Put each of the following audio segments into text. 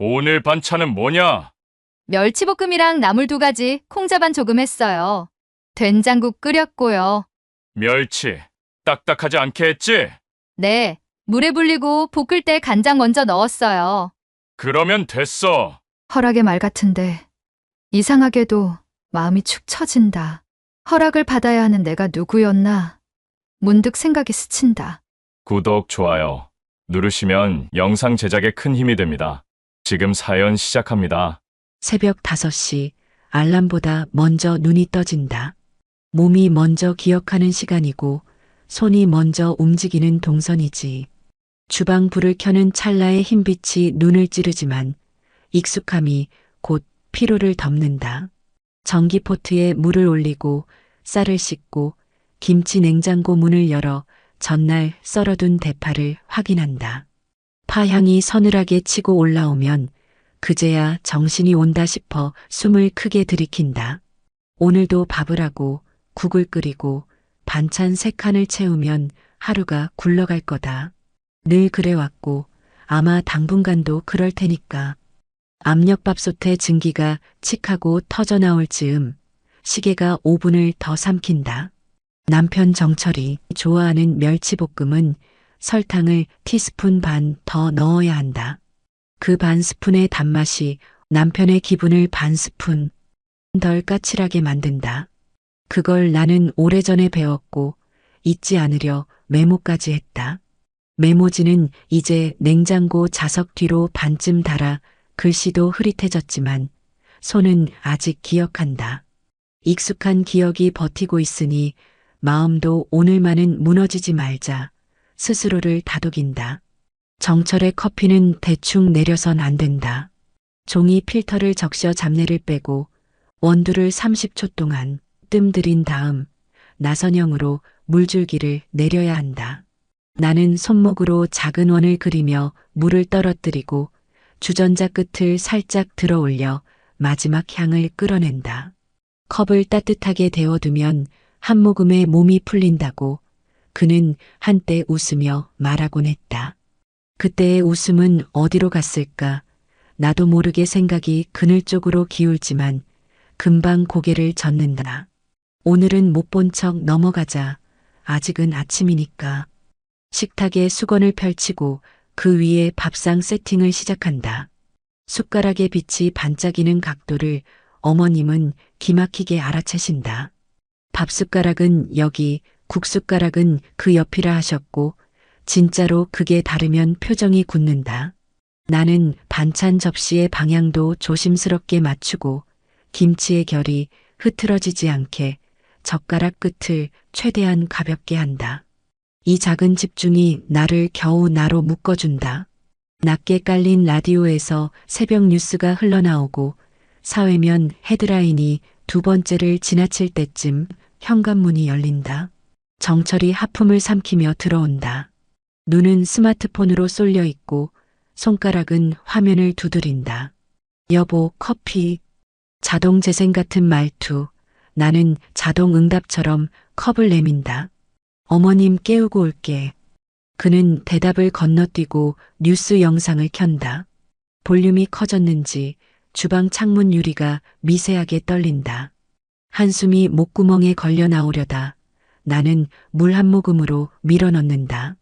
오늘 반찬은 뭐냐? 멸치볶음이랑 나물 2가지, 콩자반 조금 했어요. 된장국 끓였고요. 멸치. 딱딱하지 않게 했지? 네, 물에 불리고 볶을 때 간장 먼저 넣었어요. 그러면 됐어. 허락의 말 같은데 이상하게도 마음이 축 처진다. 허락을 받아야 하는 내가 누구였나? 문득 생각이 스친다. 구독, 좋아요 누르시면 영상 제작에 큰 힘이 됩니다. 지금 사연 시작합니다. 새벽 5시 알람보다 먼저 눈이 떠진다. 몸이 먼저 기억하는 시간이고 손이 먼저 움직이는 동선이지. 주방 불을 켜는 찰나의 흰빛이 눈을 찌르지만 익숙함이 곧 피로를 덮는다. 전기포트에 물을 올리고 쌀을 씻고 김치 냉장고 문을 열어 전날 썰어둔 대파를 확인한다. 파향이 서늘하게 치고 올라오면 그제야 정신이 온다 싶어 숨을 크게 들이킨다. 오늘도 밥을 하고 국을 끓이고 반찬 3칸을 채우면 하루가 굴러갈 거다. 늘 그래왔고 아마 당분간도 그럴 테니까. 압력밥솥의 증기가 칙하고 터져나올 즈음 시계가 5분을 더 삼킨다. 남편 정철이 좋아하는 멸치볶음은 설탕을 티스푼 반 더 넣어야 한다. 그 반 스푼의 단맛이 남편의 기분을 반 스푼 덜 까칠하게 만든다. 그걸 나는 오래전에 배웠고 잊지 않으려 메모까지 했다. 메모지는 이제 냉장고 자석 뒤로 반쯤 달아 글씨도 흐릿해졌지만 손은 아직 기억한다. 익숙한 기억이 버티고 있으니 마음도 오늘만은 무너지지 말자 스스로를 다독인다. 정철의 커피는 대충 내려선 안 된다. 종이 필터를 적셔 잡내를 빼고 원두를 30초 동안 뜸 들인 다음 나선형으로 물줄기를 내려야 한다. 나는 손목으로 작은 원을 그리며 물을 떨어뜨리고 주전자 끝을 살짝 들어 올려 마지막 향을 끌어낸다. 컵을 따뜻하게 데워두면 한 모금에 몸이 풀린다고 그는 한때 웃으며 말하곤 했다. 그때의 웃음은 어디로 갔을까? 나도 모르게 생각이 그늘 쪽으로 기울지만 금방 고개를 젓는다. 오늘은 못 본 척 넘어가자. 아직은 아침이니까. 식탁에 수건을 펼치고 그 위에 밥상 세팅을 시작한다. 숟가락의 빛이 반짝이는 각도를 어머님은 기막히게 알아채신다. 밥숟가락은 여기, 국숟가락은 그 옆이라 하셨고 진짜로 그게 다르면 표정이 굳는다. 나는 반찬 접시의 방향도 조심스럽게 맞추고 김치의 결이 흐트러지지 않게 젓가락 끝을 최대한 가볍게 한다. 이 작은 집중이 나를 겨우 나로 묶어준다. 낮게 깔린 라디오에서 새벽 뉴스가 흘러나오고 사회면 헤드라인이 2번째를 지나칠 때쯤 현관문이 열린다. 정철이 하품을 삼키며 들어온다. 눈은 스마트폰으로 쏠려 있고 손가락은 화면을 두드린다. 여보, 커피. 자동 재생 같은 말투. 나는 자동 응답처럼 컵을 내민다. 어머님 깨우고 올게. 그는 대답을 건너뛰고 뉴스 영상을 켠다. 볼륨이 커졌는지 주방 창문 유리가 미세하게 떨린다. 한숨이 목구멍에 걸려 나오려다 나는 물 한 모금으로 밀어넣는다.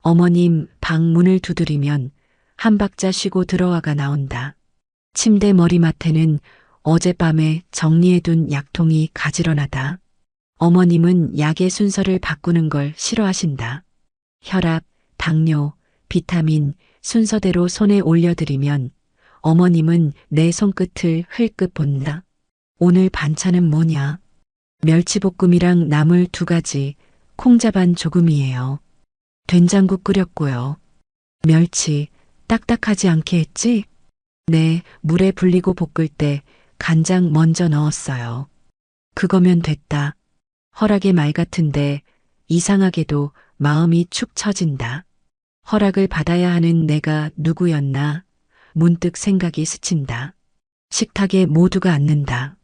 어머님 방 문을 두드리면 한 박자 쉬고 들어와가 나온다. 침대 머리맡에는 어젯밤에 정리해둔 약통이 가지런하다. 어머님은 약의 순서를 바꾸는 걸 싫어하신다. 혈압, 당뇨, 비타민 순서대로 손에 올려드리면 어머님은 내 손끝을 흘끗 본다. 오늘 반찬은 뭐냐? 멸치볶음이랑 나물 2가지, 콩자반 조금이에요. 된장국 끓였고요. 멸치 딱딱하지 않게 했지? 네, 물에 불리고 볶을 때 간장 먼저 넣었어요. 그거면 됐다. 허락의 말 같은데 이상하게도 마음이 축 처진다. 허락을 받아야 하는 내가 누구였나? 문득 생각이 스친다. 식탁에 모두가 앉는다.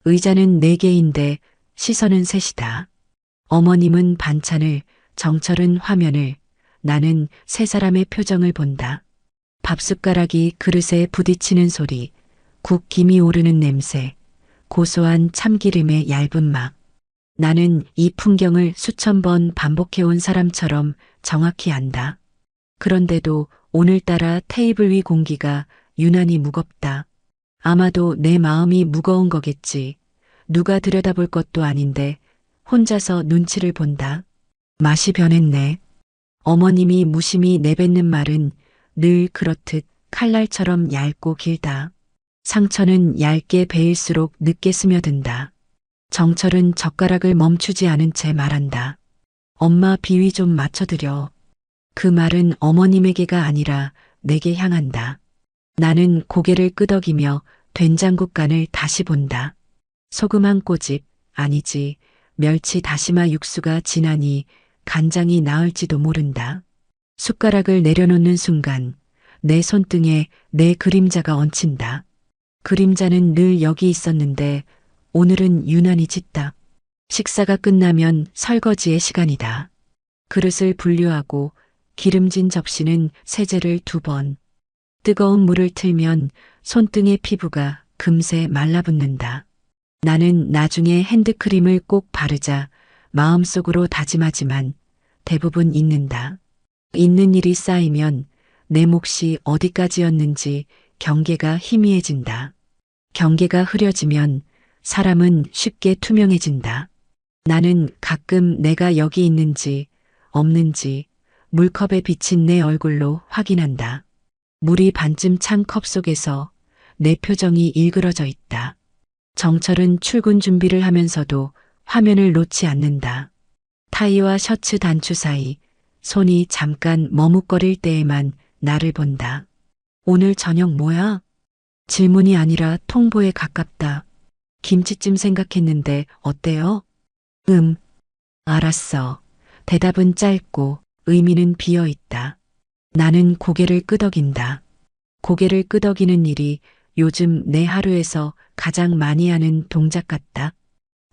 의자는 4개인데 시선은 셋이다. 어머님은 반찬을, 정철은 화면을, 나는 세 사람의 표정을 본다. 밥숟가락이 그릇에 부딪히는 소리, 국 김이 오르는 냄새, 고소한 참기름의 얇은 막. 나는 이 풍경을 수천 번 반복해온 사람처럼 정확히 안다. 그런데도 오늘따라 테이블 위 공기가 유난히 무겁다. 아마도 내 마음이 무거운 거겠지. 누가 들여다볼 것도 아닌데 혼자서 눈치를 본다. 맛이 변했네. 어머님이 무심히 내뱉는 말은 늘 그렇듯 칼날처럼 얇고 길다. 상처는 얇게 베일수록 늦게 스며든다. 정철은 젓가락을 멈추지 않은 채 말한다. 엄마 비위 좀 맞춰드려. 그 말은 어머님에게가 아니라 내게 향한다. 나는 고개를 끄덕이며 된장국 간을 다시 본다. 소금 한 꼬집, 아니지, 멸치 다시마 육수가 지나니 간장이 나을지도 모른다. 숟가락을 내려놓는 순간 내 손등에 내 그림자가 얹힌다. 그림자는 늘 여기 있었는데 오늘은 유난히 짙다. 식사가 끝나면 설거지의 시간이다. 그릇을 분류하고 기름진 접시는 세제를 2번. 뜨거운 물을 틀면 손등의 피부가 금세 말라붙는다. 나는 나중에 핸드크림을 꼭 바르자 마음속으로 다짐하지만 대부분 잊는다. 잊는 일이 쌓이면 내 몫이 어디까지였는지 경계가 희미해진다. 경계가 흐려지면 사람은 쉽게 투명해진다. 나는 가끔 내가 여기 있는지 없는지 물컵에 비친 내 얼굴로 확인한다. 물이 반쯤 찬 컵 속에서 내 표정이 일그러져 있다. 정철은 출근 준비를 하면서도 화면을 놓지 않는다. 타이와 셔츠 단추 사이 손이 잠깐 머뭇거릴 때에만 나를 본다. 오늘 저녁 뭐야? 질문이 아니라 통보에 가깝다. 김치찜 생각했는데 어때요? 알았어. 대답은 짧고 의미는 비어 있다. 나는 고개를 끄덕인다. 고개를 끄덕이는 일이 요즘 내 하루에서 가장 많이 하는 동작 같다.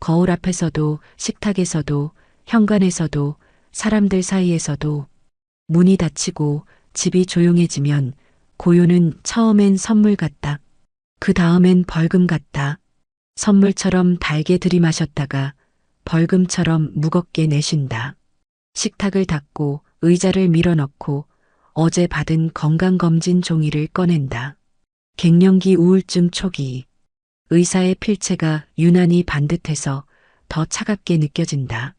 거울 앞에서도 식탁에서도 현관에서도 사람들 사이에서도. 문이 닫히고 집이 조용해지면 고요는 처음엔 선물 같다. 그 다음엔 벌금 같다. 선물처럼 달게 들이마셨다가 벌금처럼 무겁게 내쉰다. 식탁을 닫고 의자를 밀어넣고 어제 받은 건강검진 종이를 꺼낸다. 갱년기 우울증 초기. 의사의 필체가 유난히 반듯해서 더 차갑게 느껴진다.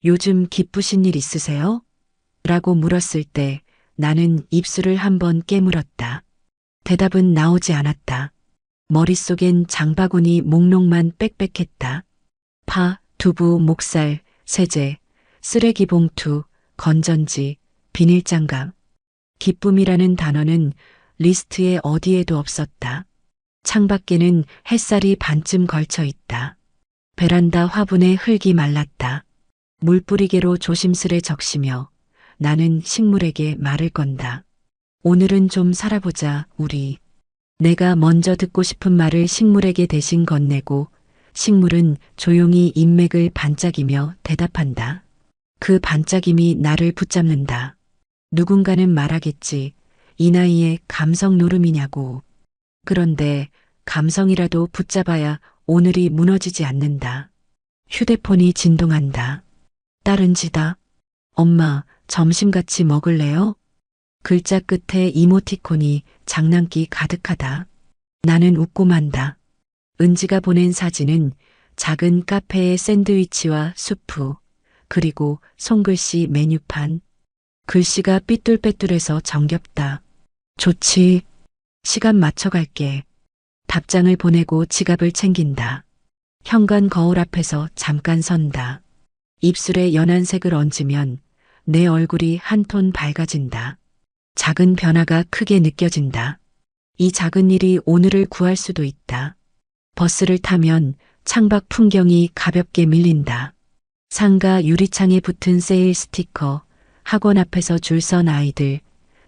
요즘 기쁘신 일 있으세요? 라고 물었을 때 나는 입술을 한번 깨물었다. 대답은 나오지 않았다. 머릿속엔 장바구니 목록만 빽빽했다. 파, 두부, 목살, 세제, 쓰레기 봉투, 건전지, 비닐장갑. 기쁨이라는 단어는 리스트에 어디에도 없었다. 창밖에는 햇살이 반쯤 걸쳐 있다. 베란다 화분에 흙이 말랐다. 물뿌리개로 조심스레 적시며 나는 식물에게 말을 건다. 오늘은 좀 살아보자, 우리. 내가 먼저 듣고 싶은 말을 식물에게 대신 건네고 식물은 조용히 인맥을 반짝이며 대답한다. 그 반짝임이 나를 붙잡는다. 누군가는 말하겠지. 이 나이에 감성 노름이냐고. 그런데 감성이라도 붙잡아야 오늘이 무너지지 않는다. 휴대폰이 진동한다. 딸은 지다. 엄마, 점심 같이 먹을래요? 글자 끝에 이모티콘이 장난기 가득하다. 나는 웃고 만다. 은지가 보낸 사진은 작은 카페의 샌드위치와 수프, 그리고 손글씨 메뉴판. 글씨가 삐뚤빼뚤해서 정겹다. 좋지. 시간 맞춰갈게. 답장을 보내고 지갑을 챙긴다. 현관 거울 앞에서 잠깐 선다. 입술에 연한 색을 얹으면 내 얼굴이 한 톤 밝아진다. 작은 변화가 크게 느껴진다. 이 작은 일이 오늘을 구할 수도 있다. 버스를 타면 창밖 풍경이 가볍게 밀린다. 상가 유리창에 붙은 세일 스티커, 학원 앞에서 줄 선 아이들,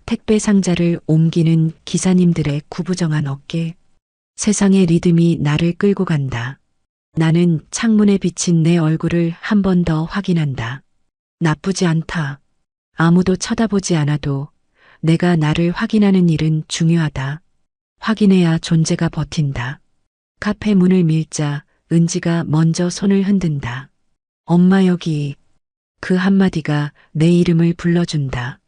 택배 상자를 옮기는 기사님들의 구부정한 어깨. 세상의 리듬이 나를 끌고 간다. 나는 창문에 비친 내 얼굴을 한 번 더 확인한다. 나쁘지 않다. 아무도 쳐다보지 않아도 내가 나를 확인하는 일은 중요하다. 확인해야 존재가 버틴다. 카페 문을 밀자 은지가 먼저 손을 흔든다. 엄마 여기. 그 한마디가 내 이름을 불러준다.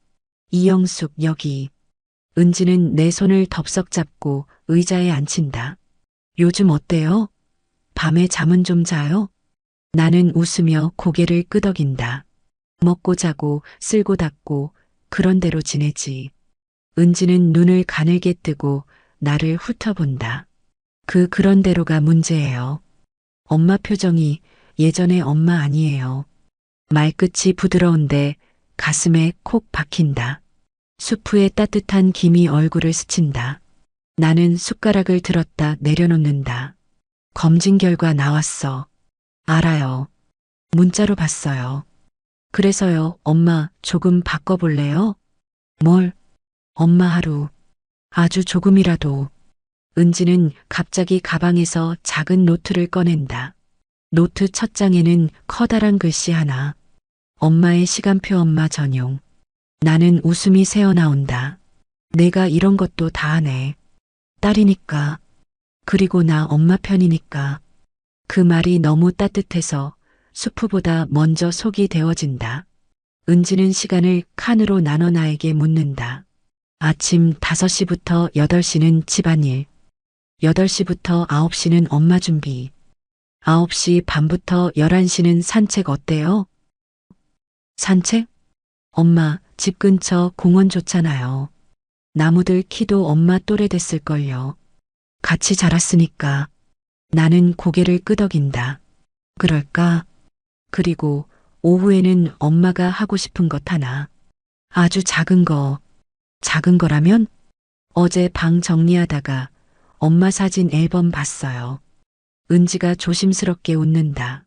이영숙 여기. 은지는 내 손을 덥석 잡고 의자에 앉힌다. 요즘 어때요? 밤에 잠은 좀 자요? 나는 웃으며 고개를 끄덕인다. 먹고 자고 쓸고 닦고 그런 대로 지내지. 은지는 눈을 가늘게 뜨고 나를 훑어본다. 그런 대로가 문제예요. 엄마 표정이 예전의 엄마 아니에요. 말끝이 부드러운데 가슴에 콕 박힌다. 수프에 따뜻한 김이 얼굴을 스친다. 나는 숟가락을 들었다 내려놓는다. 검진 결과 나왔어. 알아요. 문자로 봤어요. 그래서요, 엄마 조금 바꿔볼래요? 뭘? 엄마 하루. 아주 조금이라도. 은지는 갑자기 가방에서 작은 노트를 꺼낸다. 노트 첫 장에는 커다란 글씨 하나. 엄마의 시간표 엄마 전용. 나는 웃음이 새어나온다. 내가 이런 것도 다 하네. 딸이니까. 그리고 나 엄마 편이니까. 그 말이 너무 따뜻해서 수프보다 먼저 속이 데워진다. 은지는 시간을 칸으로 나눠 나에게 묻는다. 아침 5시부터 8시는 집안일. 8시부터 9시는 엄마 준비. 9시 반부터 11시는 산책 어때요? 산책? 엄마, 집 근처 공원 좋잖아요. 나무들 키도 엄마 또래 됐을걸요. 같이 자랐으니까. 나는 고개를 끄덕인다. 그럴까? 그리고 오후에는 엄마가 하고 싶은 것 하나. 아주 작은 거. 작은 거라면? 어제 방 정리하다가 엄마 사진 앨범 봤어요. 은지가 조심스럽게 웃는다.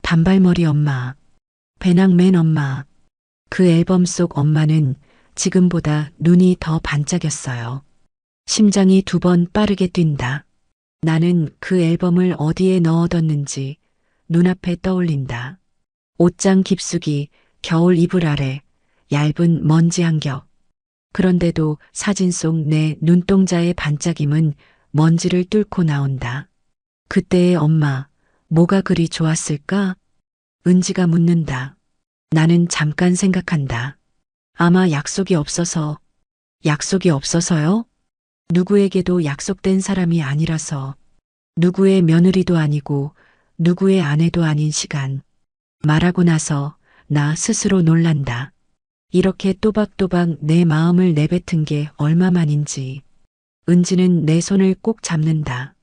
단발머리 엄마. 배낭맨 엄마. 그 앨범 속 엄마는 지금보다 눈이 더 반짝였어요. 심장이 2번 빠르게 뛴다. 나는 그 앨범을 어디에 넣어뒀는지 눈앞에 떠올린다. 옷장 깊숙이 겨울 이불 아래 얇은 먼지 한 겹. 그런데도 사진 속 내 눈동자의 반짝임은 먼지를 뚫고 나온다. 그때의 엄마, 뭐가 그리 좋았을까? 은지가 묻는다. 나는 잠깐 생각한다. 아마 약속이 없어서. 약속이 없어서요? 누구에게도 약속된 사람이 아니라서. 누구의 며느리도 아니고 누구의 아내도 아닌 시간. 말하고 나서 나 스스로 놀란다. 이렇게 또박또박 내 마음을 내뱉은 게 얼마만인지. 은지는 내 손을 꼭 잡는다.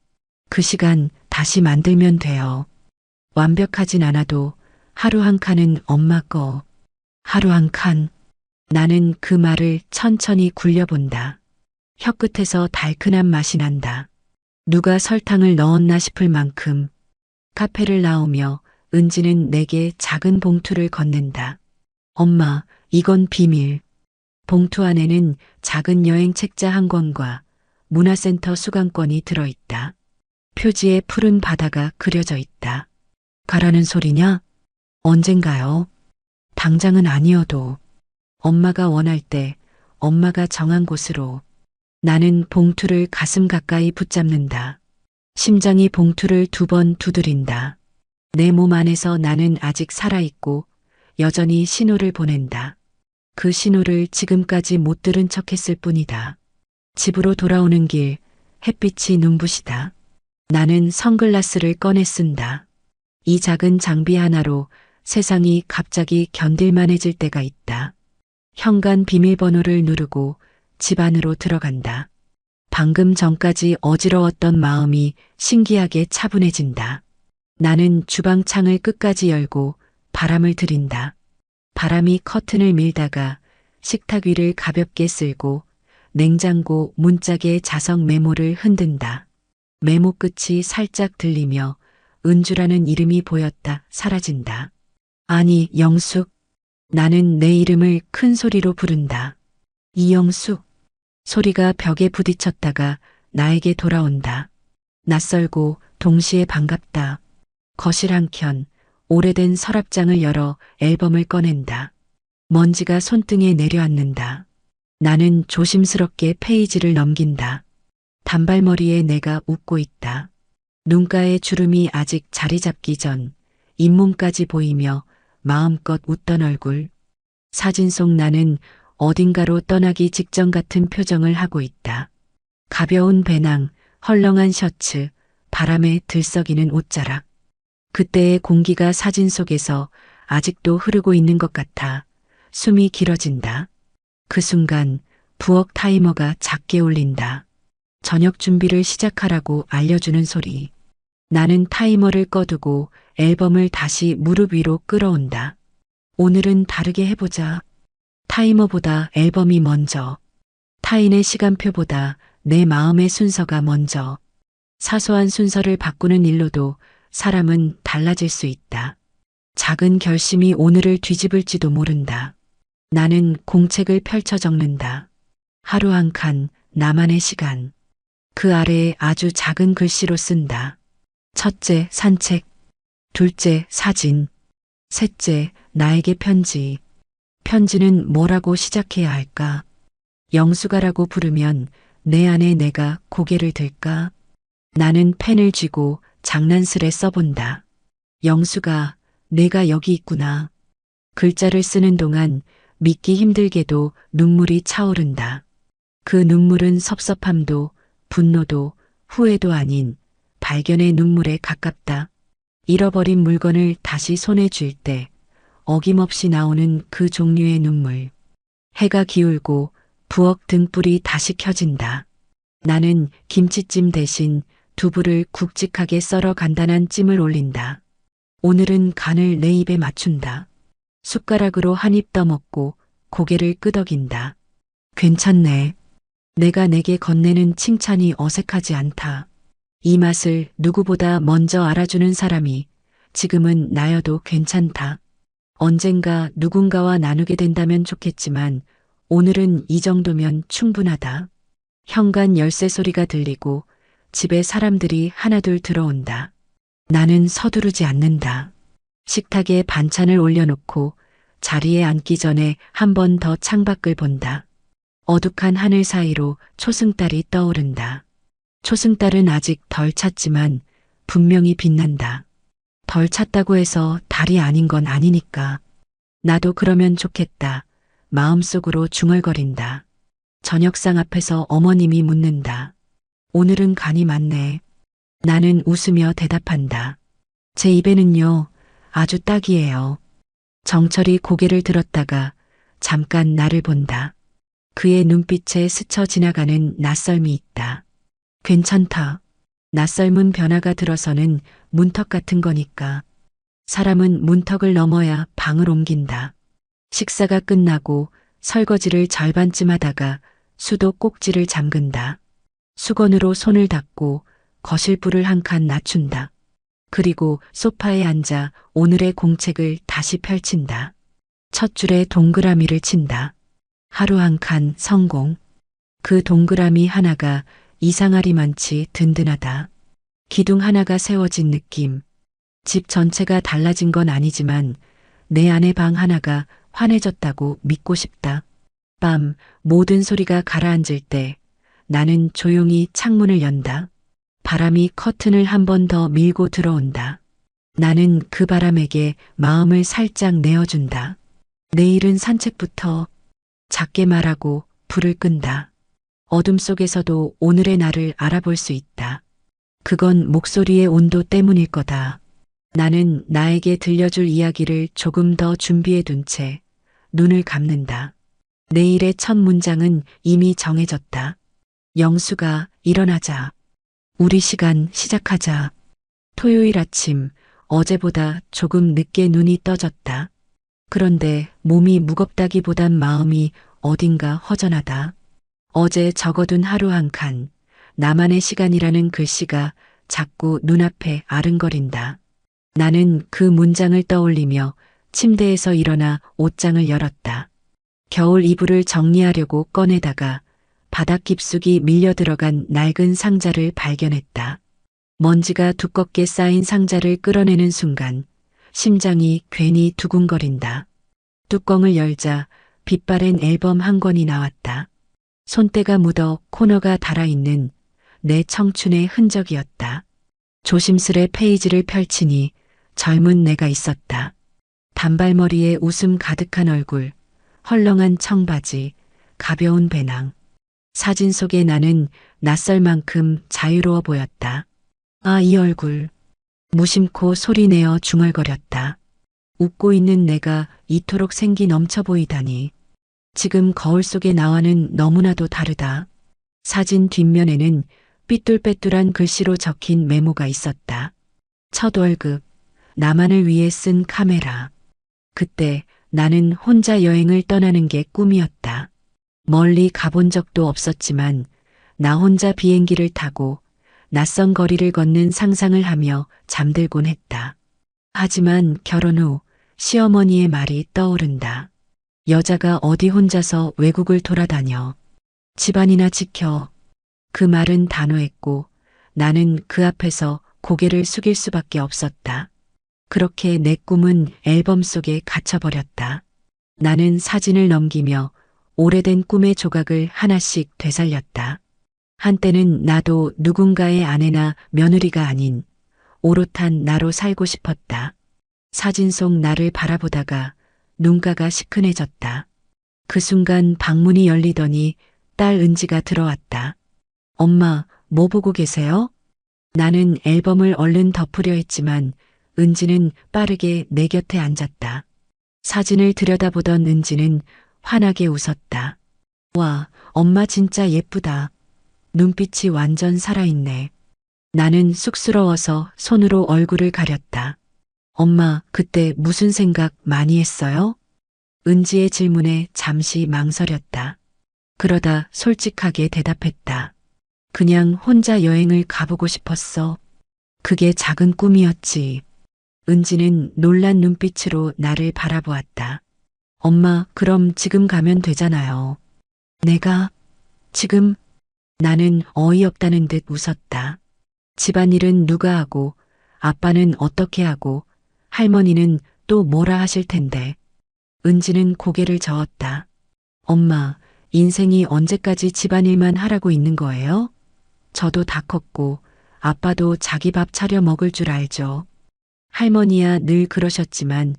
그 시간 다시 만들면 돼요. 완벽하진 않아도 하루 한 칸은 엄마 거. 하루 한 칸. 나는 그 말을 천천히 굴려본다. 혀끝에서 달큰한 맛이 난다. 누가 설탕을 넣었나 싶을 만큼. 카페를 나오며 은지는 내게 작은 봉투를 건넨다. 엄마, 이건 비밀. 봉투 안에는 작은 여행 책자 한 권과 문화센터 수강권이 들어있다. 표지에 푸른 바다가 그려져 있다. 가라는 소리냐? 언젠가요? 당장은 아니어도. 엄마가 원할 때, 엄마가 정한 곳으로. 나는 봉투를 가슴 가까이 붙잡는다. 심장이 봉투를 2번 두드린다. 내 몸 안에서 나는 아직 살아있고 여전히 신호를 보낸다. 그 신호를 지금까지 못 들은 척했을 뿐이다. 집으로 돌아오는 길, 햇빛이 눈부시다. 나는 선글라스를 꺼내 쓴다. 이 작은 장비 하나로 세상이 갑자기 견딜만해질 때가 있다. 현관 비밀번호를 누르고 집 안으로 들어간다. 방금 전까지 어지러웠던 마음이 신기하게 차분해진다. 나는 주방 창을 끝까지 열고 바람을 들인다. 바람이 커튼을 밀다가 식탁 위를 가볍게 쓸고 냉장고 문짝의 자석 메모를 흔든다. 메모 끝이 살짝 들리며 은주라는 이름이 보였다 사라진다. 아니, 영숙. 나는 내 이름을 큰 소리로 부른다. 이영숙. 소리가 벽에 부딪혔다가 나에게 돌아온다. 낯설고 동시에 반갑다. 거실 한켠 오래된 서랍장을 열어 앨범을 꺼낸다. 먼지가 손등에 내려앉는다. 나는 조심스럽게 페이지를 넘긴다. 단발머리에 내가 웃고 있다. 눈가에 주름이 아직 자리 잡기 전 잇몸까지 보이며 마음껏 웃던 얼굴. 사진 속 나는 어딘가로 떠나기 직전 같은 표정을 하고 있다. 가벼운 배낭, 헐렁한 셔츠, 바람에 들썩이는 옷자락. 그때의 공기가 사진 속에서 아직도 흐르고 있는 것 같아 숨이 길어진다. 그 순간 부엌 타이머가 작게 울린다. 저녁 준비를 시작하라고 알려주는 소리. 나는 타이머를 꺼두고 앨범을 다시 무릎 위로 끌어온다. 오늘은 다르게 해보자. 타이머보다 앨범이 먼저. 타인의 시간표보다 내 마음의 순서가 먼저. 사소한 순서를 바꾸는 일로도 사람은 달라질 수 있다. 작은 결심이 오늘을 뒤집을지도 모른다. 나는 공책을 펼쳐 적는다. 하루 한 칸, 나만의 시간. 그 아래에 아주 작은 글씨로 쓴다. 첫째, 산책. 둘째, 사진. 셋째, 나에게 편지. 편지는 뭐라고 시작해야 할까? 영수가라고 부르면 내 안에 내가 고개를 들까? 나는 펜을 쥐고 장난스레 써본다. 영수가, 내가 여기 있구나. 글자를 쓰는 동안 믿기 힘들게도 눈물이 차오른다. 그 눈물은 섭섭함도, 분노도, 후회도 아닌 발견의 눈물에 가깝다. 잃어버린 물건을 다시 손에 쥘 때 어김없이 나오는 그 종류의 눈물. 해가 기울고 부엌 등불이 다시 켜진다. 나는 김치찜 대신 두부를 굵직하게 썰어 간단한 찜을 올린다. 오늘은 간을 내 입에 맞춘다. 숟가락으로 한 입 떠먹고 고개를 끄덕인다. 괜찮네. 내가 내게 건네는 칭찬이 어색하지 않다. 이 맛을 누구보다 먼저 알아주는 사람이 지금은 나여도 괜찮다. 언젠가 누군가와 나누게 된다면 좋겠지만 오늘은 이 정도면 충분하다. 현관 열쇠 소리가 들리고 집에 사람들이 하나둘 들어온다. 나는 서두르지 않는다. 식탁에 반찬을 올려놓고 자리에 앉기 전에 한 번 더 창밖을 본다. 어둑한 하늘 사이로 초승달이 떠오른다. 초승달은 아직 덜 찼지만 분명히 빛난다. 덜 찼다고 해서 달이 아닌 건 아니니까. 나도 그러면 좋겠다. 마음속으로 중얼거린다. 저녁상 앞에서 어머님이 묻는다. 오늘은 간이 많네. 나는 웃으며 대답한다. 제 입에는요, 아주 딱이에요. 정철이 고개를 들었다가 잠깐 나를 본다. 그의 눈빛에 스쳐 지나가는 낯설미 있다. 괜찮다. 낯설문 변화가 들어서는 문턱 같은 거니까. 사람은 문턱을 넘어야 방을 옮긴다. 식사가 끝나고 설거지를 절반쯤 하다가 수도 꼭지를 잠근다. 수건으로 손을 닦고 거실불을 한 칸 낮춘다. 그리고 소파에 앉아 오늘의 공책을 다시 펼친다. 첫 줄에 동그라미를 친다. 하루 한 칸 성공. 그 동그라미 하나가 이상하리만치 든든하다. 기둥 하나가 세워진 느낌. 집 전체가 달라진 건 아니지만 내 안의 방 하나가 환해졌다고 믿고 싶다. 밤 모든 소리가 가라앉을 때 나는 조용히 창문을 연다. 바람이 커튼을 한 번 더 밀고 들어온다. 나는 그 바람에게 마음을 살짝 내어준다. 내일은 산책부터. 작게 말하고 불을 끈다. 어둠 속에서도 오늘의 나를 알아볼 수 있다. 그건 목소리의 온도 때문일 거다. 나는 나에게 들려줄 이야기를 조금 더 준비해 둔 채 눈을 감는다. 내일의 첫 문장은 이미 정해졌다. 영수가 일어나자. 우리 시간 시작하자. 토요일 아침, 어제보다 조금 늦게 눈이 떠졌다. 그런데 몸이 무겁다기보단 마음이 어딘가 허전하다. 어제 적어둔 하루 한 칸, 나만의 시간이라는 글씨가 자꾸 눈앞에 아른거린다. 나는 그 문장을 떠올리며 침대에서 일어나 옷장을 열었다. 겨울 이불을 정리하려고 꺼내다가 바닥 깊숙이 밀려 들어간 낡은 상자를 발견했다. 먼지가 두껍게 쌓인 상자를 끌어내는 순간 심장이 괜히 두근거린다. 뚜껑을 열자 빛바랜 앨범 한 권이 나왔다. 손때가 묻어 코너가 달아있는 내 청춘의 흔적이었다. 조심스레 페이지를 펼치니 젊은 내가 있었다. 단발머리에 웃음 가득한 얼굴, 헐렁한 청바지, 가벼운 배낭. 사진 속의 나는 낯설 만큼 자유로워 보였다. 아, 이 얼굴. 무심코 소리내어 중얼거렸다. 웃고 있는 내가 이토록 생기 넘쳐 보이다니. 지금 거울 속의 나와는 너무나도 다르다. 사진 뒷면에는 삐뚤빼뚤한 글씨로 적힌 메모가 있었다. 첫 월급, 나만을 위해 쓴 카메라. 그때 나는 혼자 여행을 떠나는 게 꿈이었다. 멀리 가본 적도 없었지만 나 혼자 비행기를 타고 낯선 거리를 걷는 상상을 하며 잠들곤 했다. 하지만 결혼 후 시어머니의 말이 떠오른다. 여자가 어디 혼자서 외국을 돌아다녀. 집안이나 지켜. 그 말은 단호했고 나는 그 앞에서 고개를 숙일 수밖에 없었다. 그렇게 내 꿈은 앨범 속에 갇혀버렸다. 나는 사진을 넘기며 오래된 꿈의 조각을 하나씩 되살렸다. 한때는 나도 누군가의 아내나 며느리가 아닌 오롯한 나로 살고 싶었다. 사진 속 나를 바라보다가 눈가가 시큰해졌다. 그 순간 방문이 열리더니 딸 은지가 들어왔다. 엄마, 뭐 보고 계세요? 나는 앨범을 얼른 덮으려 했지만 은지는 빠르게 내 곁에 앉았다. 사진을 들여다보던 은지는 환하게 웃었다. 와, 엄마 진짜 예쁘다. 눈빛이 완전 살아있네. 나는 쑥스러워서 손으로 얼굴을 가렸다. 엄마, 그때 무슨 생각 많이 했어요? 은지의 질문에 잠시 망설였다. 그러다 솔직하게 대답했다. 그냥 혼자 여행을 가보고 싶었어. 그게 작은 꿈이었지. 은지는 놀란 눈빛으로 나를 바라보았다. 엄마, 그럼 지금 가면 되잖아요. 내가 지금 나는 어이없다는 듯 웃었다. 집안일은 누가 하고 아빠는 어떻게 하고 할머니는 또 뭐라 하실 텐데. 은지는 고개를 저었다. 엄마, 인생이 언제까지 집안일만 하라고 있는 거예요? 저도 다 컸고 아빠도 자기 밥 차려 먹을 줄 알죠. 할머니야 늘 그러셨지만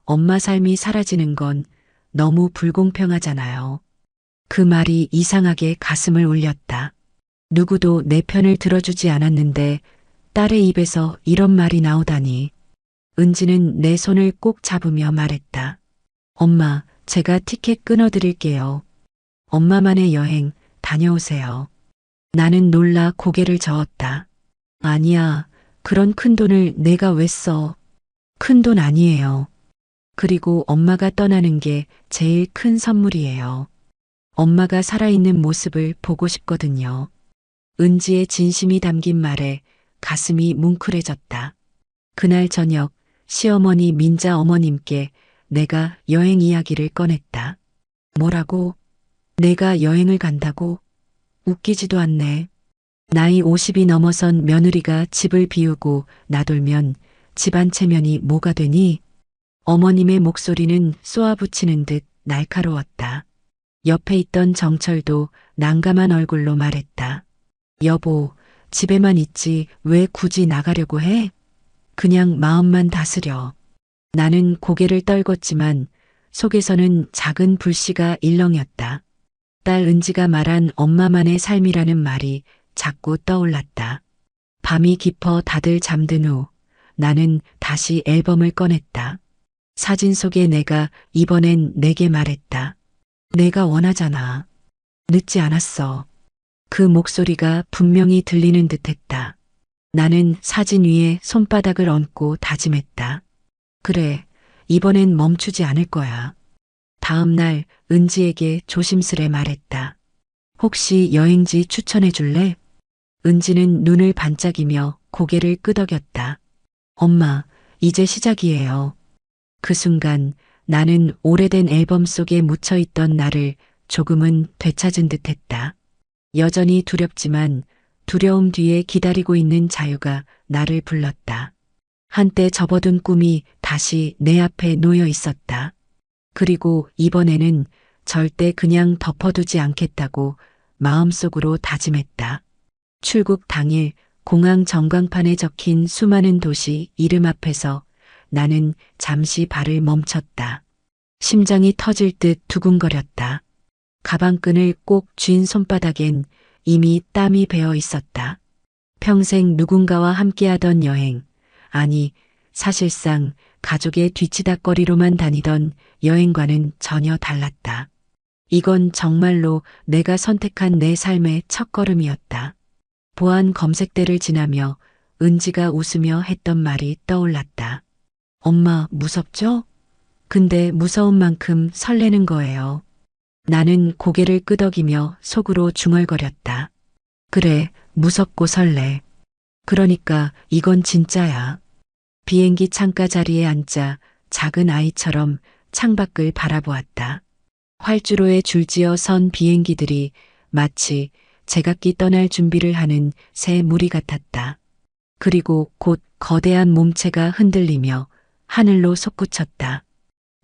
엄마 삶이 사라지는 건 너무 불공평하잖아요. 그 말이 이상하게 가슴을 울렸다. 누구도 내 편을 들어주지 않았는데 딸의 입에서 이런 말이 나오다니. 은지는 내 손을 꼭 잡으며 말했다. 엄마, 제가 티켓 끊어드릴게요. 엄마만의 여행 다녀오세요. 나는 놀라 고개를 저었다. 아니야, 그런 큰 돈을 내가 왜 써? 큰 돈 아니에요. 그리고 엄마가 떠나는 게 제일 큰 선물이에요. 엄마가 살아있는 모습을 보고 싶거든요. 은지의 진심이 담긴 말에 가슴이 뭉클해졌다. 그날 저녁 시어머니 민자 어머님께 내가 여행 이야기를 꺼냈다. 뭐라고? 내가 여행을 간다고? 웃기지도 않네. 나이 50이 넘어선 며느리가 집을 비우고 나돌면 집안 체면이 뭐가 되니? 어머님의 목소리는 쏘아붙이는 듯 날카로웠다. 옆에 있던 정철도 난감한 얼굴로 말했다. 여보, 집에만 있지 왜 굳이 나가려고 해? 그냥 마음만 다스려. 나는 고개를 떨궜지만 속에서는 작은 불씨가 일렁였다. 딸 은지가 말한 엄마만의 삶이라는 말이 자꾸 떠올랐다. 밤이 깊어 다들 잠든 후 나는 다시 앨범을 꺼냈다. 사진 속의 내가 이번엔 내게 말했다. 내가 원하잖아. 늦지 않았어. 그 목소리가 분명히 들리는 듯했다. 나는 사진 위에 손바닥을 얹고 다짐했다. 그래, 이번엔 멈추지 않을 거야. 다음 날 은지에게 조심스레 말했다. 혹시 여행지 추천해 줄래? 은지는 눈을 반짝이며 고개를 끄덕였다. 엄마, 이제 시작이에요. 그 순간 나는 오래된 앨범 속에 묻혀있던 나를 조금은 되찾은 듯했다. 여전히 두렵지만 두려움 뒤에 기다리고 있는 자유가 나를 불렀다. 한때 접어둔 꿈이 다시 내 앞에 놓여 있었다. 그리고 이번에는 절대 그냥 덮어두지 않겠다고 마음속으로 다짐했다. 출국 당일 공항 전광판에 적힌 수많은 도시 이름 앞에서 나는 잠시 발을 멈췄다. 심장이 터질 듯 두근거렸다. 가방끈을 꼭 쥔 손바닥엔 이미 땀이 배어 있었다. 평생 누군가와 함께하던 여행, 아니, 사실상 가족의 뒤치다꺼리로만 다니던 여행과는 전혀 달랐다. 이건 정말로 내가 선택한 내 삶의 첫걸음이었다. 보안 검색대를 지나며 은지가 웃으며 했던 말이 떠올랐다. 엄마, 무섭죠? 근데 무서운 만큼 설레는 거예요. 나는 고개를 끄덕이며 속으로 중얼거렸다. 그래, 무섭고 설레. 그러니까 이건 진짜야. 비행기 창가 자리에 앉아 작은 아이처럼 창밖을 바라보았다. 활주로에 줄지어 선 비행기들이 마치 제각기 떠날 준비를 하는 새 무리 같았다. 그리고 곧 거대한 몸체가 흔들리며 하늘로 솟구쳤다.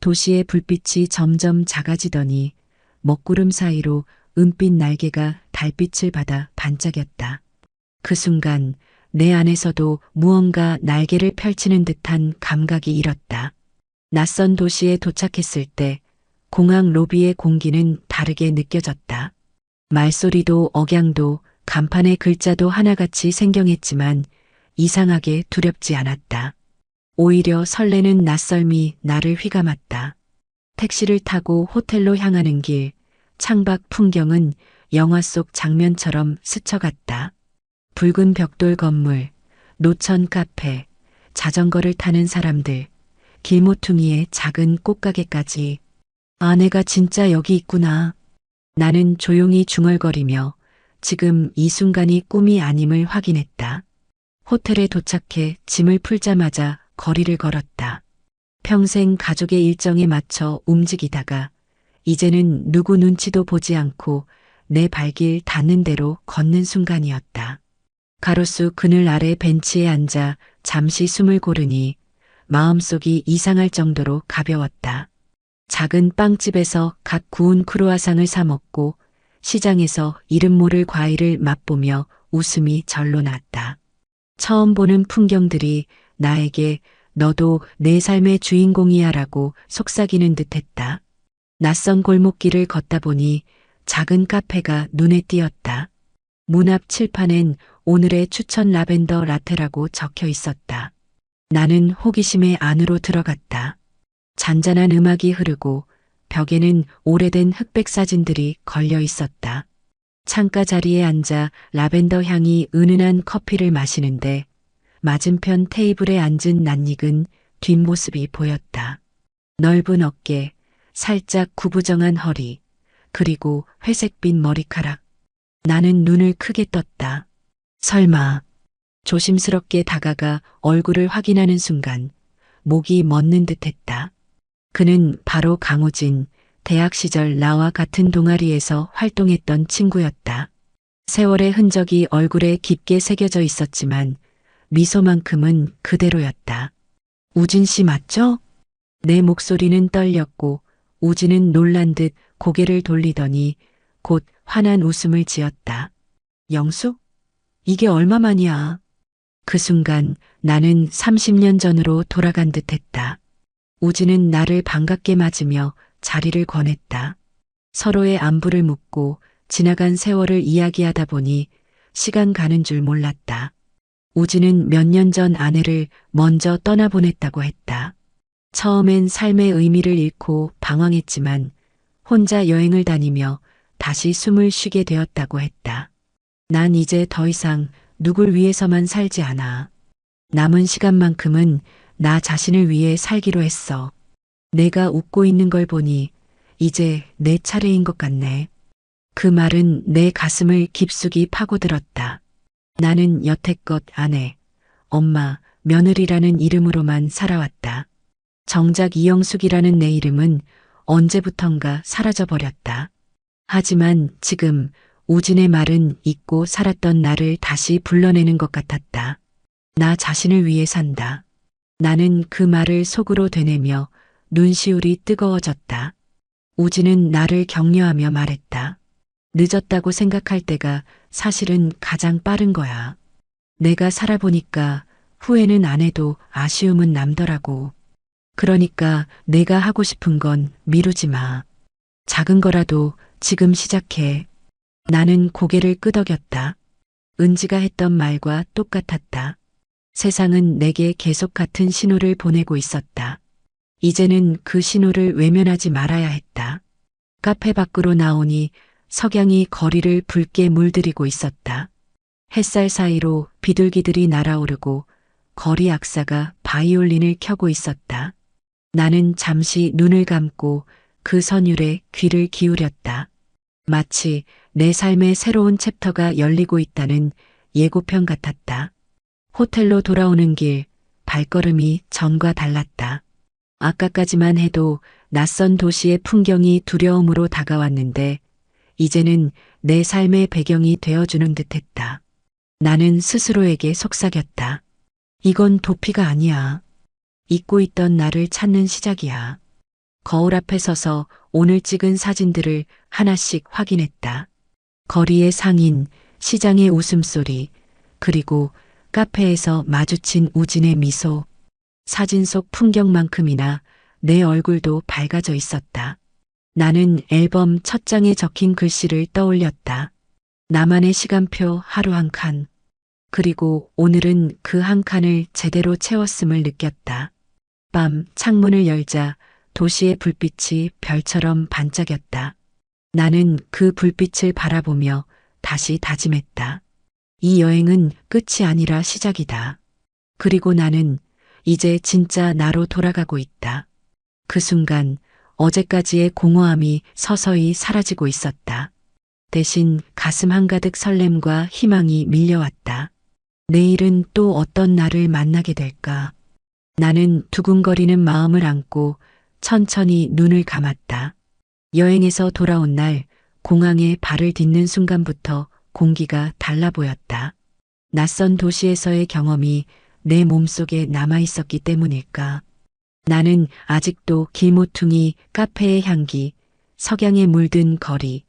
도시의 불빛이 점점 작아지더니 먹구름 사이로 은빛 날개가 달빛을 받아 반짝였다. 그 순간 내 안에서도 무언가 날개를 펼치는 듯한 감각이 일었다. 낯선 도시에 도착했을 때 공항 로비의 공기는 다르게 느껴졌다. 말소리도 억양도 간판의 글자도 하나같이 생경했지만 이상하게 두렵지 않았다. 오히려 설레는 낯설미 나를 휘감았다. 택시를 타고 호텔로 향하는 길, 창밖 풍경은 영화 속 장면처럼 스쳐갔다. 붉은 벽돌 건물, 노천 카페, 자전거를 타는 사람들, 길모퉁이의 작은 꽃가게까지. 아, 내가 진짜 여기 있구나. 나는 조용히 중얼거리며 지금 이 순간이 꿈이 아님을 확인했다. 호텔에 도착해 짐을 풀자마자 거리를 걸었다. 평생 가족의 일정에 맞춰 움직이다가 이제는 누구 눈치도 보지 않고 내 발길 닿는 대로 걷는 순간이었다. 가로수 그늘 아래 벤치에 앉아 잠시 숨을 고르니 마음속이 이상할 정도로 가벼웠다. 작은 빵집에서 갓 구운 크루아상을 사 먹고 시장에서 이름 모를 과일을 맛보며 웃음이 절로 났다. 처음 보는 풍경들이 나에게 너도 내 삶의 주인공이야 라고 속삭이는 듯했다. 낯선 골목길을 걷다 보니 작은 카페가 눈에 띄었다. 문 앞 칠판엔 오늘의 추천 라벤더 라테라고 적혀 있었다. 나는 호기심에 안으로 들어갔다. 잔잔한 음악이 흐르고 벽에는 오래된 흑백 사진들이 걸려 있었다. 창가 자리에 앉아 라벤더 향이 은은한 커피를 마시는데 맞은편 테이블에 앉은 낯익은 뒷모습이 보였다. 넓은 어깨, 살짝 구부정한 허리, 그리고 회색빛 머리카락. 나는 눈을 크게 떴다. 설마. 조심스럽게 다가가 얼굴을 확인하는 순간 목이 멎는 듯했다. 그는 바로 강우진, 대학 시절 나와 같은 동아리에서 활동했던 친구였다. 세월의 흔적이 얼굴에 깊게 새겨져 있었지만 미소만큼은 그대로였다. 우진 씨 맞죠? 내 목소리는 떨렸고 우진은 놀란 듯 고개를 돌리더니 곧 환한 웃음을 지었다. 영수? 이게 얼마만이야? 그 순간 나는 30년 전으로 돌아간 듯했다. 우진은 나를 반갑게 맞으며 자리를 권했다. 서로의 안부를 묻고 지나간 세월을 이야기하다 보니 시간 가는 줄 몰랐다. 우진은 몇 년 전 아내를 먼저 떠나보냈다고 했다. 처음엔 삶의 의미를 잃고 방황했지만 혼자 여행을 다니며 다시 숨을 쉬게 되었다고 했다. 난 이제 더 이상 누굴 위해서만 살지 않아. 남은 시간만큼은 나 자신을 위해 살기로 했어. 내가 웃고 있는 걸 보니 이제 내 차례인 것 같네. 그 말은 내 가슴을 깊숙이 파고들었다. 나는 여태껏 아내, 엄마, 며느리라는 이름으로만 살아왔다. 정작 이영숙이라는 내 이름은 언제부턴가 사라져버렸다. 하지만 지금 우진의 말은 잊고 살았던 나를 다시 불러내는 것 같았다. 나 자신을 위해 산다. 나는 그 말을 속으로 되뇌며 눈시울이 뜨거워졌다. 우진은 나를 격려하며 말했다. 늦었다고 생각할 때가 사실은 가장 빠른 거야. 내가 살아보니까 후회는 안 해도 아쉬움은 남더라고. 그러니까 내가 하고 싶은 건 미루지 마. 작은 거라도 지금 시작해. 나는 고개를 끄덕였다. 은지가 했던 말과 똑같았다. 세상은 내게 계속 같은 신호를 보내고 있었다. 이제는 그 신호를 외면하지 말아야 했다. 카페 밖으로 나오니 석양이 거리를 붉게 물들이고 있었다. 햇살 사이로 비둘기들이 날아오르고 거리 악사가 바이올린을 켜고 있었다. 나는 잠시 눈을 감고 그 선율에 귀를 기울였다. 마치 내 삶의 새로운 챕터가 열리고 있다는 예고편 같았다. 호텔로 돌아오는 길, 발걸음이 전과 달랐다. 아까까지만 해도 낯선 도시의 풍경이 두려움으로 다가왔는데 이제는 내 삶의 배경이 되어주는 듯했다. 나는 스스로에게 속삭였다. 이건 도피가 아니야. 잊고 있던 나를 찾는 시작이야. 거울 앞에 서서 오늘 찍은 사진들을 하나씩 확인했다. 거리의 상인, 시장의 웃음소리, 그리고 카페에서 마주친 우진의 미소. 사진 속 풍경만큼이나 내 얼굴도 밝아져 있었다. 나는 앨범 첫 장에 적힌 글씨를 떠올렸다. 나만의 시간표 하루 한 칸. 그리고 오늘은 그 한 칸을 제대로 채웠음을 느꼈다. 밤 창문을 열자 도시의 불빛이 별처럼 반짝였다. 나는 그 불빛을 바라보며 다시 다짐했다. 이 여행은 끝이 아니라 시작이다. 그리고 나는 이제 진짜 나로 돌아가고 있다. 그 순간 어제까지의 공허함이 서서히 사라지고 있었다. 대신 가슴 한가득 설렘과 희망이 밀려왔다. 내일은 또 어떤 나를 만나게 될까? 나는 두근거리는 마음을 안고 천천히 눈을 감았다. 여행에서 돌아온 날 공항에 발을 딛는 순간부터 공기가 달라 보였다. 낯선 도시에서의 경험이 내 몸속에 남아 있었기 때문일까? 나는 아직도 길모퉁이, 카페의 향기, 석양에 물든 거리,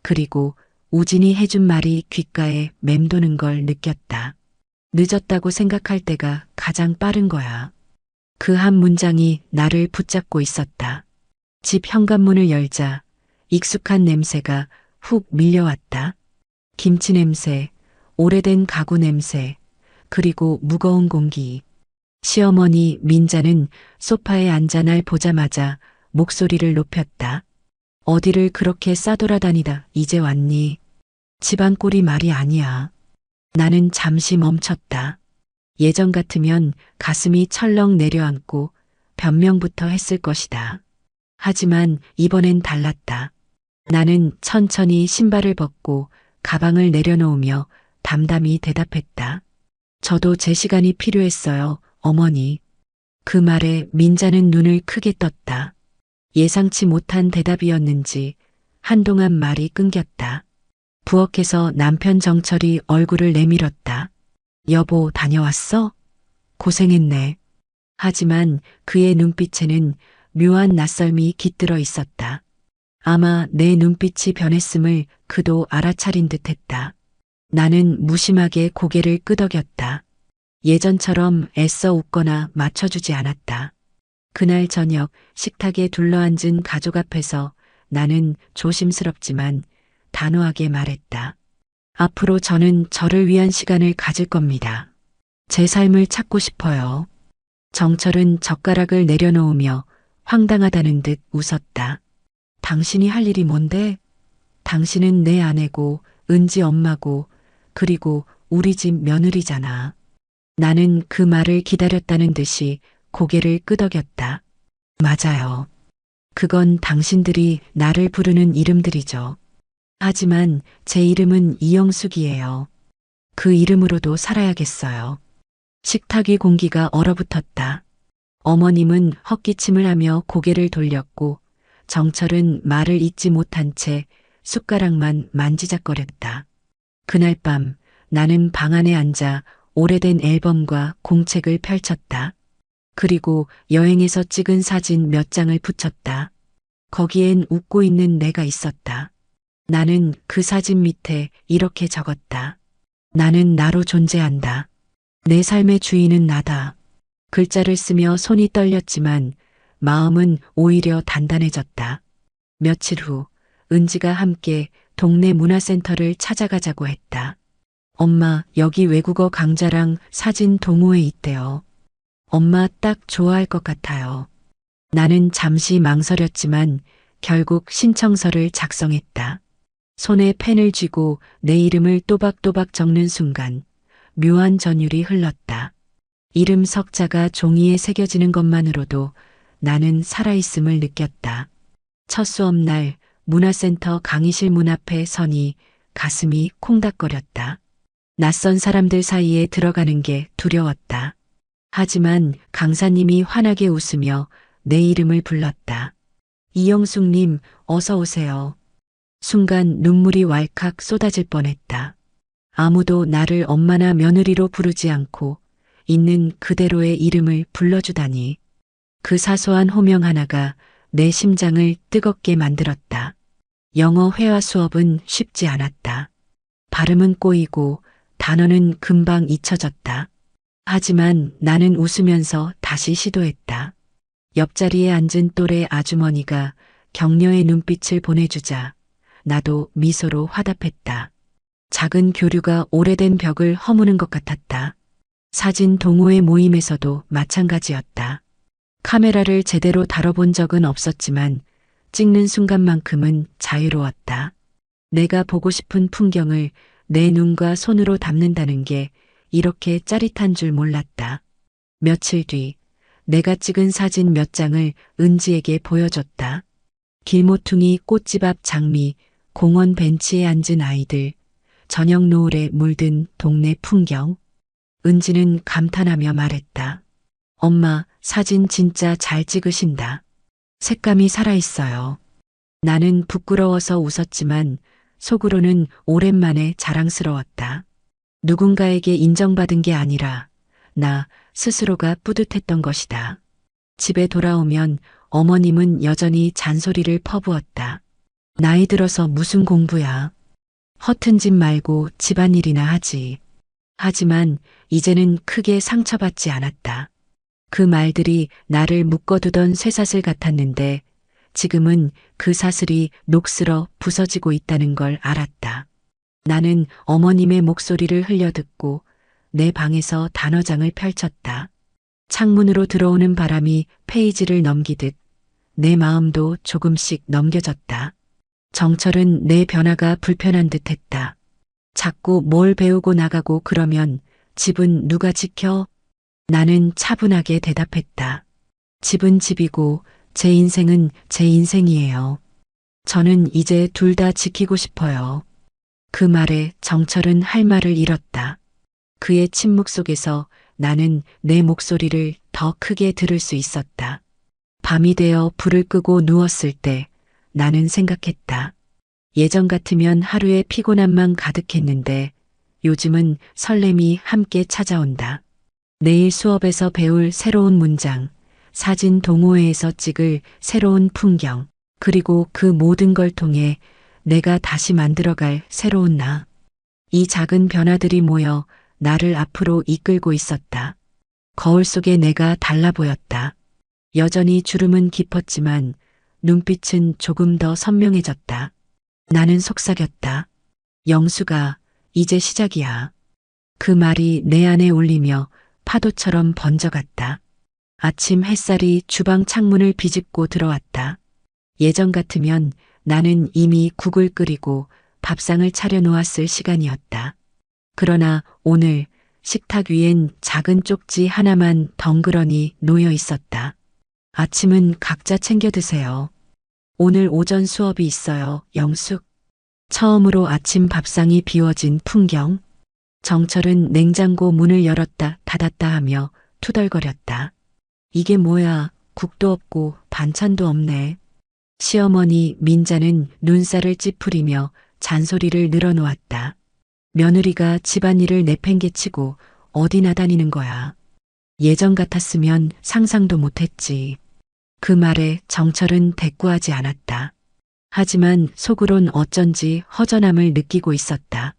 그리고 우진이 해준 말이 귓가에 맴도는 걸 느꼈다. 늦었다고 생각할 때가 가장 빠른 거야. 그 한 문장이 나를 붙잡고 있었다. 집 현관문을 열자 익숙한 냄새가 훅 밀려왔다. 김치 냄새, 오래된 가구 냄새, 그리고 무거운 공기. 시어머니 민자는 소파에 앉아 날 보자마자 목소리를 높였다. 어디를 그렇게 싸돌아다니다 이제 왔니? 집안 꼴이 말이 아니야. 나는 잠시 멈췄다. 예전 같으면 가슴이 철렁 내려앉고 변명부터 했을 것이다. 하지만 이번엔 달랐다. 나는 천천히 신발을 벗고 가방을 내려놓으며 담담히 대답했다. 저도 제 시간이 필요했어요, 어머니. 그 말에 민자는 눈을 크게 떴다. 예상치 못한 대답이었는지 한동안 말이 끊겼다. 부엌에서 남편 정철이 얼굴을 내밀었다. 여보, 다녀왔어? 고생했네. 하지만 그의 눈빛에는 묘한 낯설미 깃들어 있었다. 아마 내 눈빛이 변했음을 그도 알아차린 듯했다. 나는 무심하게 고개를 끄덕였다. 예전처럼 애써 웃거나 맞춰주지 않았다. 그날 저녁 식탁에 둘러앉은 가족 앞에서 나는 조심스럽지만 단호하게 말했다. 앞으로 저는 저를 위한 시간을 가질 겁니다. 제 삶을 찾고 싶어요. 정철은 젓가락을 내려놓으며 황당하다는 듯 웃었다. 당신이 할 일이 뭔데? 당신은 내 아내고 은지 엄마고 그리고 우리 집 며느리잖아. 나는 그 말을 기다렸다는 듯이 고개를 끄덕였다. 맞아요. 그건 당신들이 나를 부르는 이름들이죠. 하지만 제 이름은 이영숙이에요. 그 이름으로도 살아야겠어요. 식탁 위 공기가 얼어붙었다. 어머님은 헛기침을 하며 고개를 돌렸고 정철은 말을 잇지 못한 채 숟가락만 만지작거렸다. 그날 밤 나는 방 안에 앉아 오래된 앨범과 공책을 펼쳤다. 그리고 여행에서 찍은 사진 몇 장을 붙였다. 거기엔 웃고 있는 내가 있었다. 나는 그 사진 밑에 이렇게 적었다. 나는 나로 존재한다. 내 삶의 주인은 나다. 글자를 쓰며 손이 떨렸지만 마음은 오히려 단단해졌다. 며칠 후 은지가 함께 동네 문화센터를 찾아가자고 했다. 엄마, 여기 외국어 강좌랑 사진 동호회 있대요. 엄마 딱 좋아할 것 같아요. 나는 잠시 망설였지만 결국 신청서를 작성했다. 손에 펜을 쥐고 내 이름을 또박또박 적는 순간 묘한 전율이 흘렀다. 이름 석자가 종이에 새겨지는 것만으로도 나는 살아있음을 느꼈다. 첫 수업날 문화센터 강의실 문 앞에 서니 가슴이 콩닥거렸다. 낯선 사람들 사이에 들어가는 게 두려웠다. 하지만 강사님이 환하게 웃으며 내 이름을 불렀다. 이영숙님, 어서 오세요. 순간 눈물이 왈칵 쏟아질 뻔했다. 아무도 나를 엄마나 며느리로 부르지 않고 있는 그대로의 이름을 불러주다니. 그 사소한 호명 하나가 내 심장을 뜨겁게 만들었다. 영어 회화 수업은 쉽지 않았다. 발음은 꼬이고 단어는 금방 잊혀졌다. 하지만 나는 웃으면서 다시 시도했다. 옆자리에 앉은 또래 아주머니가 격려의 눈빛을 보내주자 나도 미소로 화답했다. 작은 교류가 오래된 벽을 허무는 것 같았다. 사진 동호회 모임에서도 마찬가지였다. 카메라를 제대로 다뤄본 적은 없었지만 찍는 순간만큼은 자유로웠다. 내가 보고 싶은 풍경을 내 눈과 손으로 담는다는 게 이렇게 짜릿한 줄 몰랐다. 며칠 뒤 내가 찍은 사진 몇 장을 은지에게 보여줬다. 길모퉁이 꽃집 앞 장미, 공원 벤치에 앉은 아이들, 저녁 노을에 물든 동네 풍경. 은지는 감탄하며 말했다. 엄마, 사진 진짜 잘 찍으신다. 색감이 살아있어요. 나는 부끄러워서 웃었지만 속으로는 오랜만에 자랑스러웠다. 누군가에게 인정받은 게 아니라 나 스스로가 뿌듯했던 것이다. 집에 돌아오면 어머님은 여전히 잔소리를 퍼부었다. 나이 들어서 무슨 공부야. 허튼 짓 말고 집안일이나 하지. 하지만 이제는 크게 상처받지 않았다. 그 말들이 나를 묶어두던 쇠사슬 같았는데 지금은 그 사슬이 녹슬어 부서지고 있다는 걸 알았다. 나는 어머님의 목소리를 흘려듣고 내 방에서 단어장을 펼쳤다. 창문으로 들어오는 바람이 페이지를 넘기듯 내 마음도 조금씩 넘겨졌다. 정철은 내 변화가 불편한 듯 했다. 자꾸 뭘 배우고 나가고 그러면 집은 누가 지켜? 나는 차분하게 대답했다. 집은 집이고 제 인생은 제 인생이에요. 저는 이제 둘 다 지키고 싶어요. 그 말에 정철은 할 말을 잃었다. 그의 침묵 속에서 나는 내 목소리를 더 크게 들을 수 있었다. 밤이 되어 불을 끄고 누웠을 때 나는 생각했다. 예전 같으면 하루에 피곤함만 가득했는데 요즘은 설렘이 함께 찾아온다. 내일 수업에서 배울 새로운 문장, 사진 동호회에서 찍을 새로운 풍경, 그리고 그 모든 걸 통해 내가 다시 만들어갈 새로운 나. 이 작은 변화들이 모여 나를 앞으로 이끌고 있었다. 거울 속에 내가 달라 보였다. 여전히 주름은 깊었지만 눈빛은 조금 더 선명해졌다. 나는 속삭였다. 영수가 이제 시작이야. 그 말이 내 안에 울리며 파도처럼 번져갔다. 아침 햇살이 주방 창문을 비집고 들어왔다. 예전 같으면 나는 이미 국을 끓이고 밥상을 차려놓았을 시간이었다. 그러나 오늘 식탁 위엔 작은 쪽지 하나만 덩그러니 놓여 있었다. 아침은 각자 챙겨 드세요. 오늘 오전 수업이 있어요, 영숙. 처음으로 아침 밥상이 비워진 풍경. 정철은 냉장고 문을 열었다 닫았다 하며 투덜거렸다. 이게 뭐야, 국도 없고 반찬도 없네. 시어머니 민자는 눈살을 찌푸리며 잔소리를 늘어놓았다. 며느리가 집안일을 내팽개치고 어디 나다니는 거야. 예전 같았으면 상상도 못했지. 그 말에 정철은 대꾸하지 않았다. 하지만 속으론 어쩐지 허전함을 느끼고 있었다.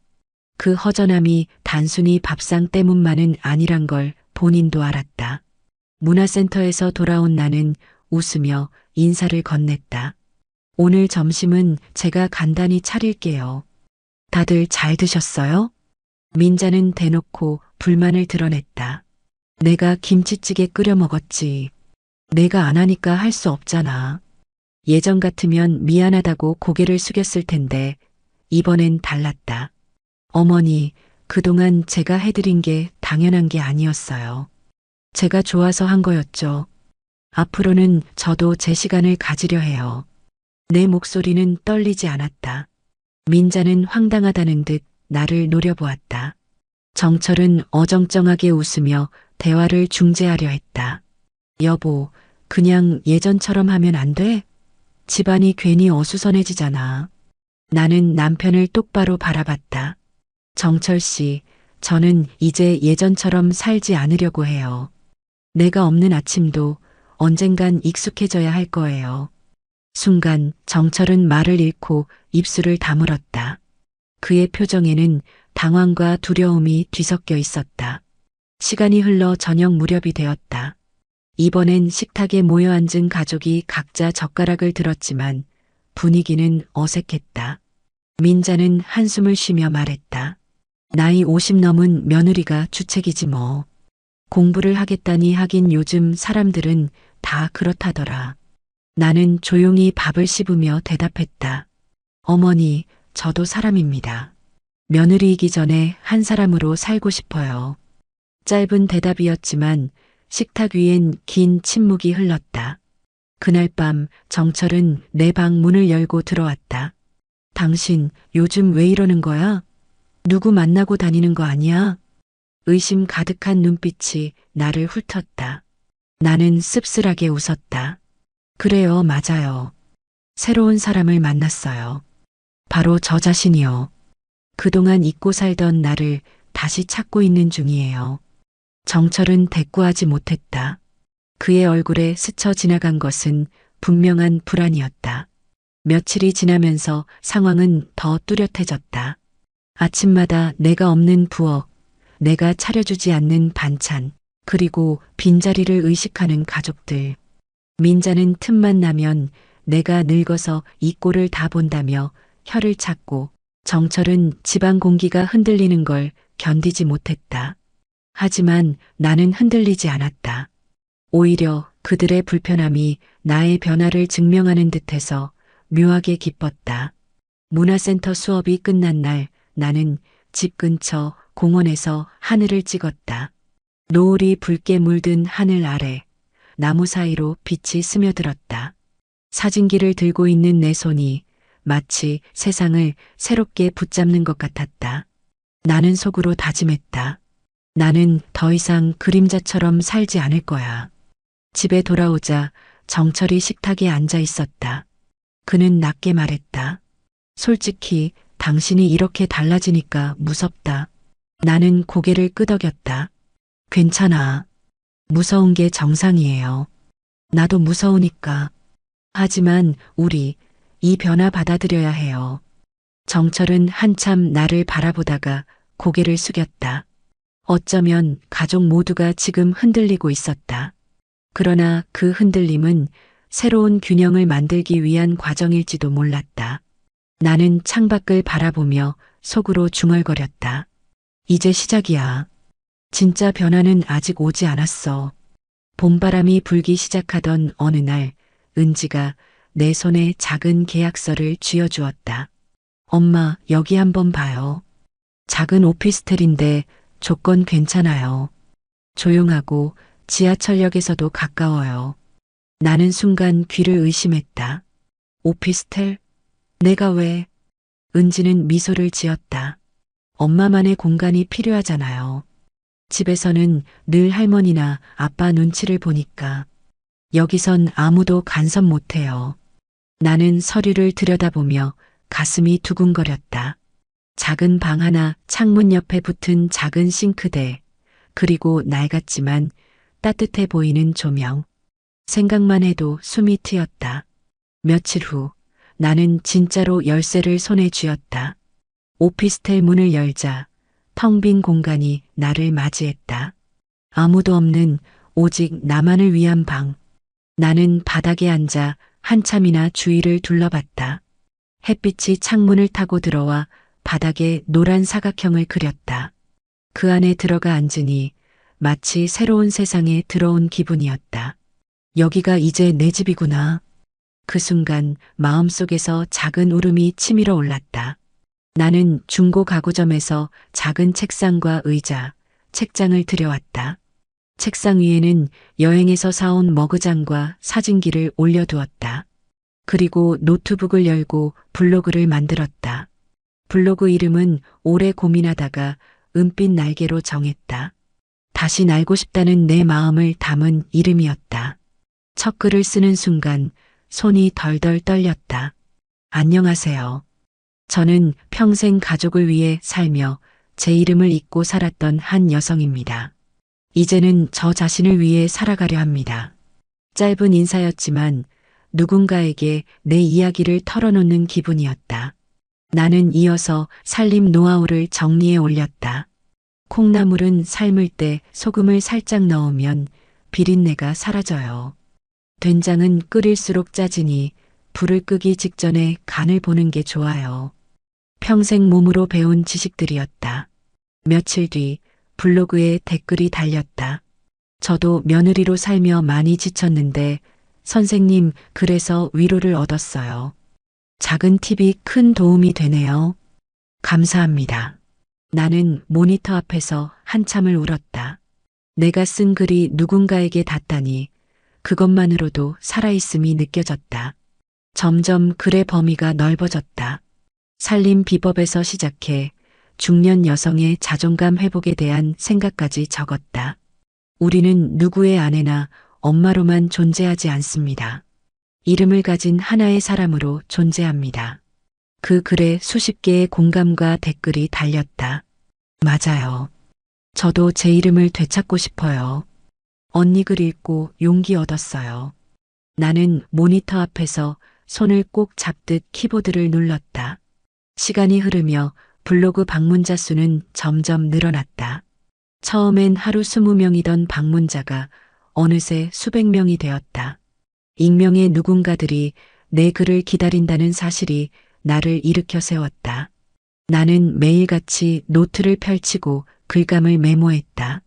그 허전함이 단순히 밥상 때문만은 아니란 걸 본인도 알았다. 문화센터에서 돌아온 나는 웃으며 인사를 건넸다. 오늘 점심은 제가 간단히 차릴게요. 다들 잘 드셨어요? 민자는 대놓고 불만을 드러냈다. 내가 김치찌개 끓여 먹었지. 내가 안 하니까 할 수 없잖아. 예전 같으면 미안하다고 고개를 숙였을 텐데 이번엔 달랐다. 어머니, 그동안 제가 해드린 게 당연한 게 아니었어요. 제가 좋아서 한 거였죠. 앞으로는 저도 제 시간을 가지려 해요. 내 목소리는 떨리지 않았다. 민자는 황당하다는 듯 나를 노려보았다. 정철은 어정쩡하게 웃으며 대화를 중재하려 했다. 여보, 그냥 예전처럼 하면 안 돼? 집안이 괜히 어수선해지잖아. 나는 남편을 똑바로 바라봤다. 정철 씨, 저는 이제 예전처럼 살지 않으려고 해요. 내가 없는 아침도 언젠간 익숙해져야 할 거예요. 순간 정철은 말을 잃고 입술을 다물었다. 그의 표정에는 당황과 두려움이 뒤섞여 있었다. 시간이 흘러 저녁 무렵이 되었다. 이번엔 식탁에 모여 앉은 가족이 각자 젓가락을 들었지만 분위기는 어색했다. 민자는 한숨을 쉬며 말했다. 나이 50 넘은 며느리가 주책이지 뭐. 공부를 하겠다니 하긴 요즘 사람들은 다 그렇다더라. 나는 조용히 밥을 씹으며 대답했다. 어머니, 저도 사람입니다. 며느리이기 전에 한 사람으로 살고 싶어요. 짧은 대답이었지만 식탁 위엔 긴 침묵이 흘렀다. 그날 밤 정철은 내 방 문을 열고 들어왔다. 당신 요즘 왜 이러는 거야? 누구 만나고 다니는 거 아니야? 의심 가득한 눈빛이 나를 훑었다. 나는 씁쓸하게 웃었다. 그래요, 맞아요. 새로운 사람을 만났어요. 바로 저 자신이요. 그동안 잊고 살던 나를 다시 찾고 있는 중이에요. 정철은 대꾸하지 못했다. 그의 얼굴에 스쳐 지나간 것은 분명한 불안이었다. 며칠이 지나면서 상황은 더 뚜렷해졌다. 아침마다 내가 없는 부엌, 내가 차려주지 않는 반찬, 그리고 빈자리를 의식하는 가족들. 민자는 틈만 나면 내가 늙어서 이 꼴을 다 본다며 혀를 찾고, 정철은 집안 공기가 흔들리는 걸 견디지 못했다. 하지만 나는 흔들리지 않았다. 오히려 그들의 불편함이 나의 변화를 증명하는 듯해서 묘하게 기뻤다. 문화센터 수업이 끝난 날 나는 집 근처 공원에서 하늘을 찍었다. 노을이 붉게 물든 하늘 아래 나무 사이로 빛이 스며들었다. 사진기를 들고 있는 내 손이 마치 세상을 새롭게 붙잡는 것 같았다. 나는 속으로 다짐했다. 나는 더 이상 그림자처럼 살지 않을 거야. 집에 돌아오자 정철이 식탁에 앉아 있었다. 그는 낮게 말했다. 솔직히 당신이 이렇게 달라지니까 무섭다. 나는 고개를 끄덕였다. 괜찮아. 무서운 게 정상이에요. 나도 무서우니까. 하지만 우리 이 변화 받아들여야 해요. 정철은 한참 나를 바라보다가 고개를 숙였다. 어쩌면 가족 모두가 지금 흔들리고 있었다. 그러나 그 흔들림은 새로운 균형을 만들기 위한 과정일지도 몰랐다. 나는 창밖을 바라보며 속으로 중얼거렸다. 이제 시작이야. 진짜 변화는 아직 오지 않았어. 봄바람이 불기 시작하던 어느 날 은지가 내 손에 작은 계약서를 쥐어주었다. 엄마, 여기 한번 봐요. 작은 오피스텔인데 조건 괜찮아요. 조용하고 지하철역에서도 가까워요. 나는 순간 귀를 의심했다. 오피스텔? 내가 왜? 은지는 미소를 지었다. 엄마만의 공간이 필요하잖아요. 집에서는 늘 할머니나 아빠 눈치를 보니까. 여기선 아무도 간섭 못해요. 나는 서류를 들여다보며 가슴이 두근거렸다. 작은 방 하나, 창문 옆에 붙은 작은 싱크대, 그리고 낡았지만 따뜻해 보이는 조명. 생각만 해도 숨이 트였다. 며칠 후 나는 진짜로 열쇠를 손에 쥐었다. 오피스텔 문을 열자 텅 빈 공간이 나를 맞이했다. 아무도 없는 오직 나만을 위한 방. 나는 바닥에 앉아 한참이나 주위를 둘러봤다. 햇빛이 창문을 타고 들어와 바닥에 노란 사각형을 그렸다. 그 안에 들어가 앉으니 마치 새로운 세상에 들어온 기분이었다. 여기가 이제 내 집이구나. 그 순간 마음속에서 작은 울음이 치밀어 올랐다. 나는 중고 가구점에서 작은 책상과 의자, 책장을 들여왔다. 책상 위에는 여행에서 사온 머그잔과 사진기를 올려두었다. 그리고 노트북을 열고 블로그를 만들었다. 블로그 이름은 오래 고민하다가 은빛 날개로 정했다. 다시 날고 싶다는 내 마음을 담은 이름이었다. 첫 글을 쓰는 순간 손이 덜덜 떨렸다. 안녕하세요. 저는 평생 가족을 위해 살며 제 이름을 잊고 살았던 한 여성입니다. 이제는 저 자신을 위해 살아가려 합니다. 짧은 인사였지만 누군가에게 내 이야기를 털어놓는 기분이었다. 나는 이어서 살림 노하우를 정리해 올렸다. 콩나물은 삶을 때 소금을 살짝 넣으면 비린내가 사라져요. 된장은 끓일수록 짜지니 불을 끄기 직전에 간을 보는 게 좋아요. 평생 몸으로 배운 지식들이었다. 며칠 뒤 블로그에 댓글이 달렸다. 저도 며느리로 살며 많이 지쳤는데 선생님 글에서 위로를 얻었어요. 작은 팁이 큰 도움이 되네요. 감사합니다. 나는 모니터 앞에서 한참을 울었다. 내가 쓴 글이 누군가에게 닿다니 그것만으로도 살아있음이 느껴졌다. 점점 글의 범위가 넓어졌다. 살림 비법에서 시작해 중년 여성의 자존감 회복에 대한 생각까지 적었다. 우리는 누구의 아내나 엄마로만 존재하지 않습니다. 이름을 가진 하나의 사람으로 존재합니다. 그 글에 수십 개의 공감과 댓글이 달렸다. 맞아요. 저도 제 이름을 되찾고 싶어요. 언니 글 읽고 용기 얻었어요. 나는 모니터 앞에서 손을 꼭 잡듯 키보드를 눌렀다. 시간이 흐르며 블로그 방문자 수는 점점 늘어났다. 처음엔 하루 20명이던 방문자가 어느새 수백 명이 되었다. 익명의 누군가들이 내 글을 기다린다는 사실이 나를 일으켜 세웠다. 나는 매일같이 노트를 펼치고 글감을 메모했다.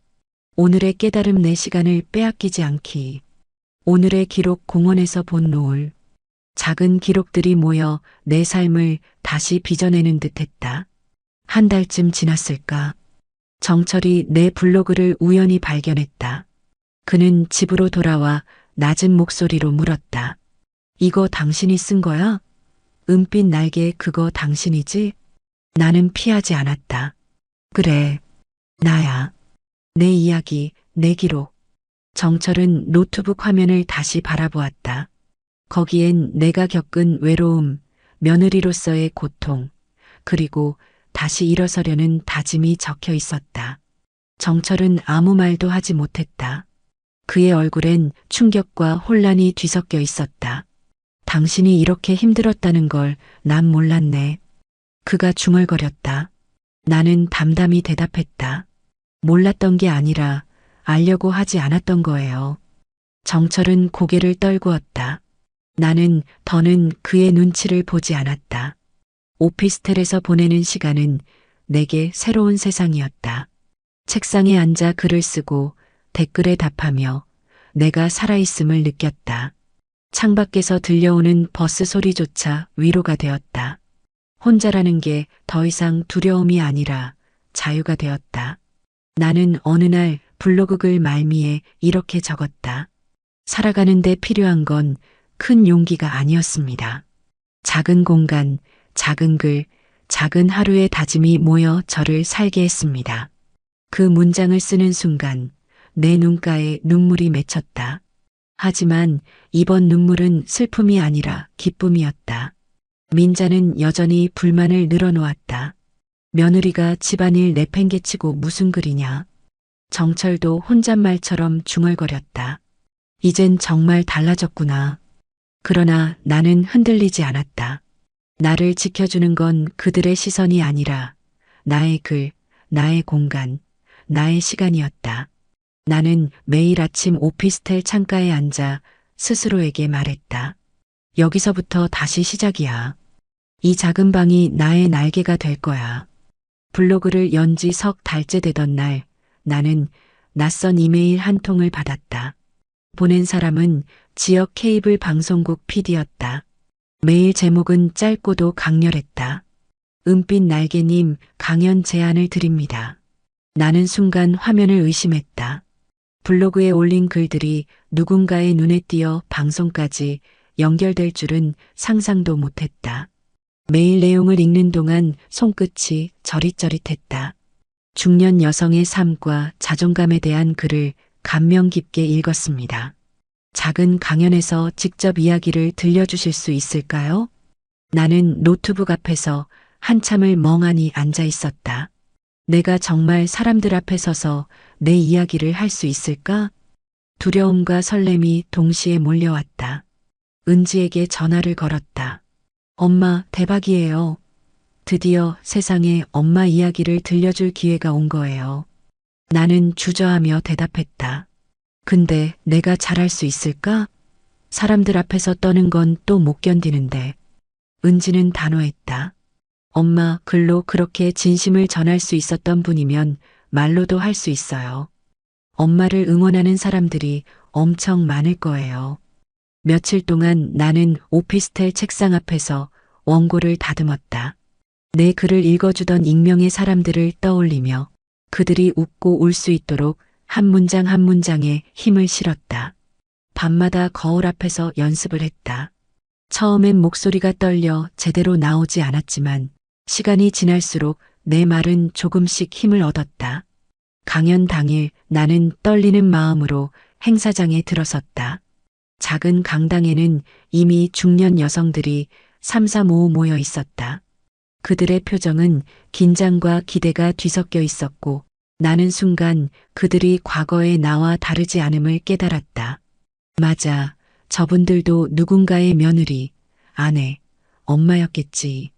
오늘의 깨달음 내 시간을 빼앗기지 않기. 오늘의 기록 공원에서 본 노을. 작은 기록들이 모여 내 삶을 다시 빚어내는 듯했다. 한 달쯤 지났을까. 정철이 내 블로그를 우연히 발견했다. 그는 집으로 돌아와 낮은 목소리로 물었다. 이거 당신이 쓴 거야? 은빛 날개 그거 당신이지? 나는 피하지 않았다. 그래, 나야. 내 이야기, 내 기록. 정철은 노트북 화면을 다시 바라보았다. 거기엔 내가 겪은 외로움, 며느리로서의 고통, 그리고 다시 일어서려는 다짐이 적혀 있었다. 정철은 아무 말도 하지 못했다. 그의 얼굴엔 충격과 혼란이 뒤섞여 있었다. 당신이 이렇게 힘들었다는 걸 난 몰랐네. 그가 중얼거렸다. 나는 담담히 대답했다. 몰랐던 게 아니라 알려고 하지 않았던 거예요. 정철은 고개를 떨구었다. 나는 더는 그의 눈치를 보지 않았다. 오피스텔에서 보내는 시간은 내게 새로운 세상이었다. 책상에 앉아 글을 쓰고 댓글에 답하며 내가 살아있음을 느꼈다. 창밖에서 들려오는 버스 소리조차 위로가 되었다. 혼자라는 게 더 이상 두려움이 아니라 자유가 되었다. 나는 어느 날 블로그 글 말미에 이렇게 적었다. 살아가는 데 필요한 건 큰 용기가 아니었습니다. 작은 공간, 작은 글, 작은 하루의 다짐이 모여 저를 살게 했습니다. 그 문장을 쓰는 순간 내 눈가에 눈물이 맺혔다. 하지만 이번 눈물은 슬픔이 아니라 기쁨이었다. 민자는 여전히 불만을 늘어놓았다. 며느리가 집안일 내팽개치고 무슨 글이냐. 정철도 혼잣말처럼 중얼거렸다. 이젠 정말 달라졌구나. 그러나 나는 흔들리지 않았다. 나를 지켜주는 건 그들의 시선이 아니라 나의 글, 나의 공간, 나의 시간이었다. 나는 매일 아침 오피스텔 창가에 앉아 스스로에게 말했다. 여기서부터 다시 시작이야. 이 작은 방이 나의 날개가 될 거야. 블로그를 연 지 석 달째 되던 날, 나는 낯선 이메일 한 통을 받았다. 보낸 사람은 지역 케이블 방송국 PD였다. 메일 제목은 짧고도 강렬했다. 은빛 날개님 강연 제안을 드립니다. 나는 순간 화면을 의심했다. 블로그에 올린 글들이 누군가의 눈에 띄어 방송까지 연결될 줄은 상상도 못했다. 메일 내용을 읽는 동안 손끝이 저릿저릿했다. 중년 여성의 삶과 자존감에 대한 글을 감명 깊게 읽었습니다. 작은 강연에서 직접 이야기를 들려주실 수 있을까요? 나는 노트북 앞에서 한참을 멍하니 앉아 있었다. 내가 정말 사람들 앞에 서서 내 이야기를 할 수 있을까? 두려움과 설렘이 동시에 몰려왔다. 은지에게 전화를 걸었다. 엄마, 대박이에요. 드디어 세상에 엄마 이야기를 들려줄 기회가 온 거예요. 나는 주저하며 대답했다. 근데 내가 잘할 수 있을까? 사람들 앞에서 떠는 건 또 못 견디는데. 은지는 단호했다. 엄마, 글로 그렇게 진심을 전할 수 있었던 분이면 말로도 할 수 있어요. 엄마를 응원하는 사람들이 엄청 많을 거예요. 며칠 동안 나는 오피스텔 책상 앞에서 원고를 다듬었다. 내 글을 읽어주던 익명의 사람들을 떠올리며 그들이 웃고 울 수 있도록 한 문장 한 문장에 힘을 실었다. 밤마다 거울 앞에서 연습을 했다. 처음엔 목소리가 떨려 제대로 나오지 않았지만 시간이 지날수록 내 말은 조금씩 힘을 얻었다. 강연 당일 나는 떨리는 마음으로 행사장에 들어섰다. 작은 강당에는 이미 중년 여성들이 삼삼오오 모여 있었다. 그들의 표정은 긴장과 기대가 뒤섞여 있었고 나는 순간 그들이 과거의 나와 다르지 않음을 깨달았다. 맞아, 저분들도 누군가의 며느리, 아내, 엄마였겠지.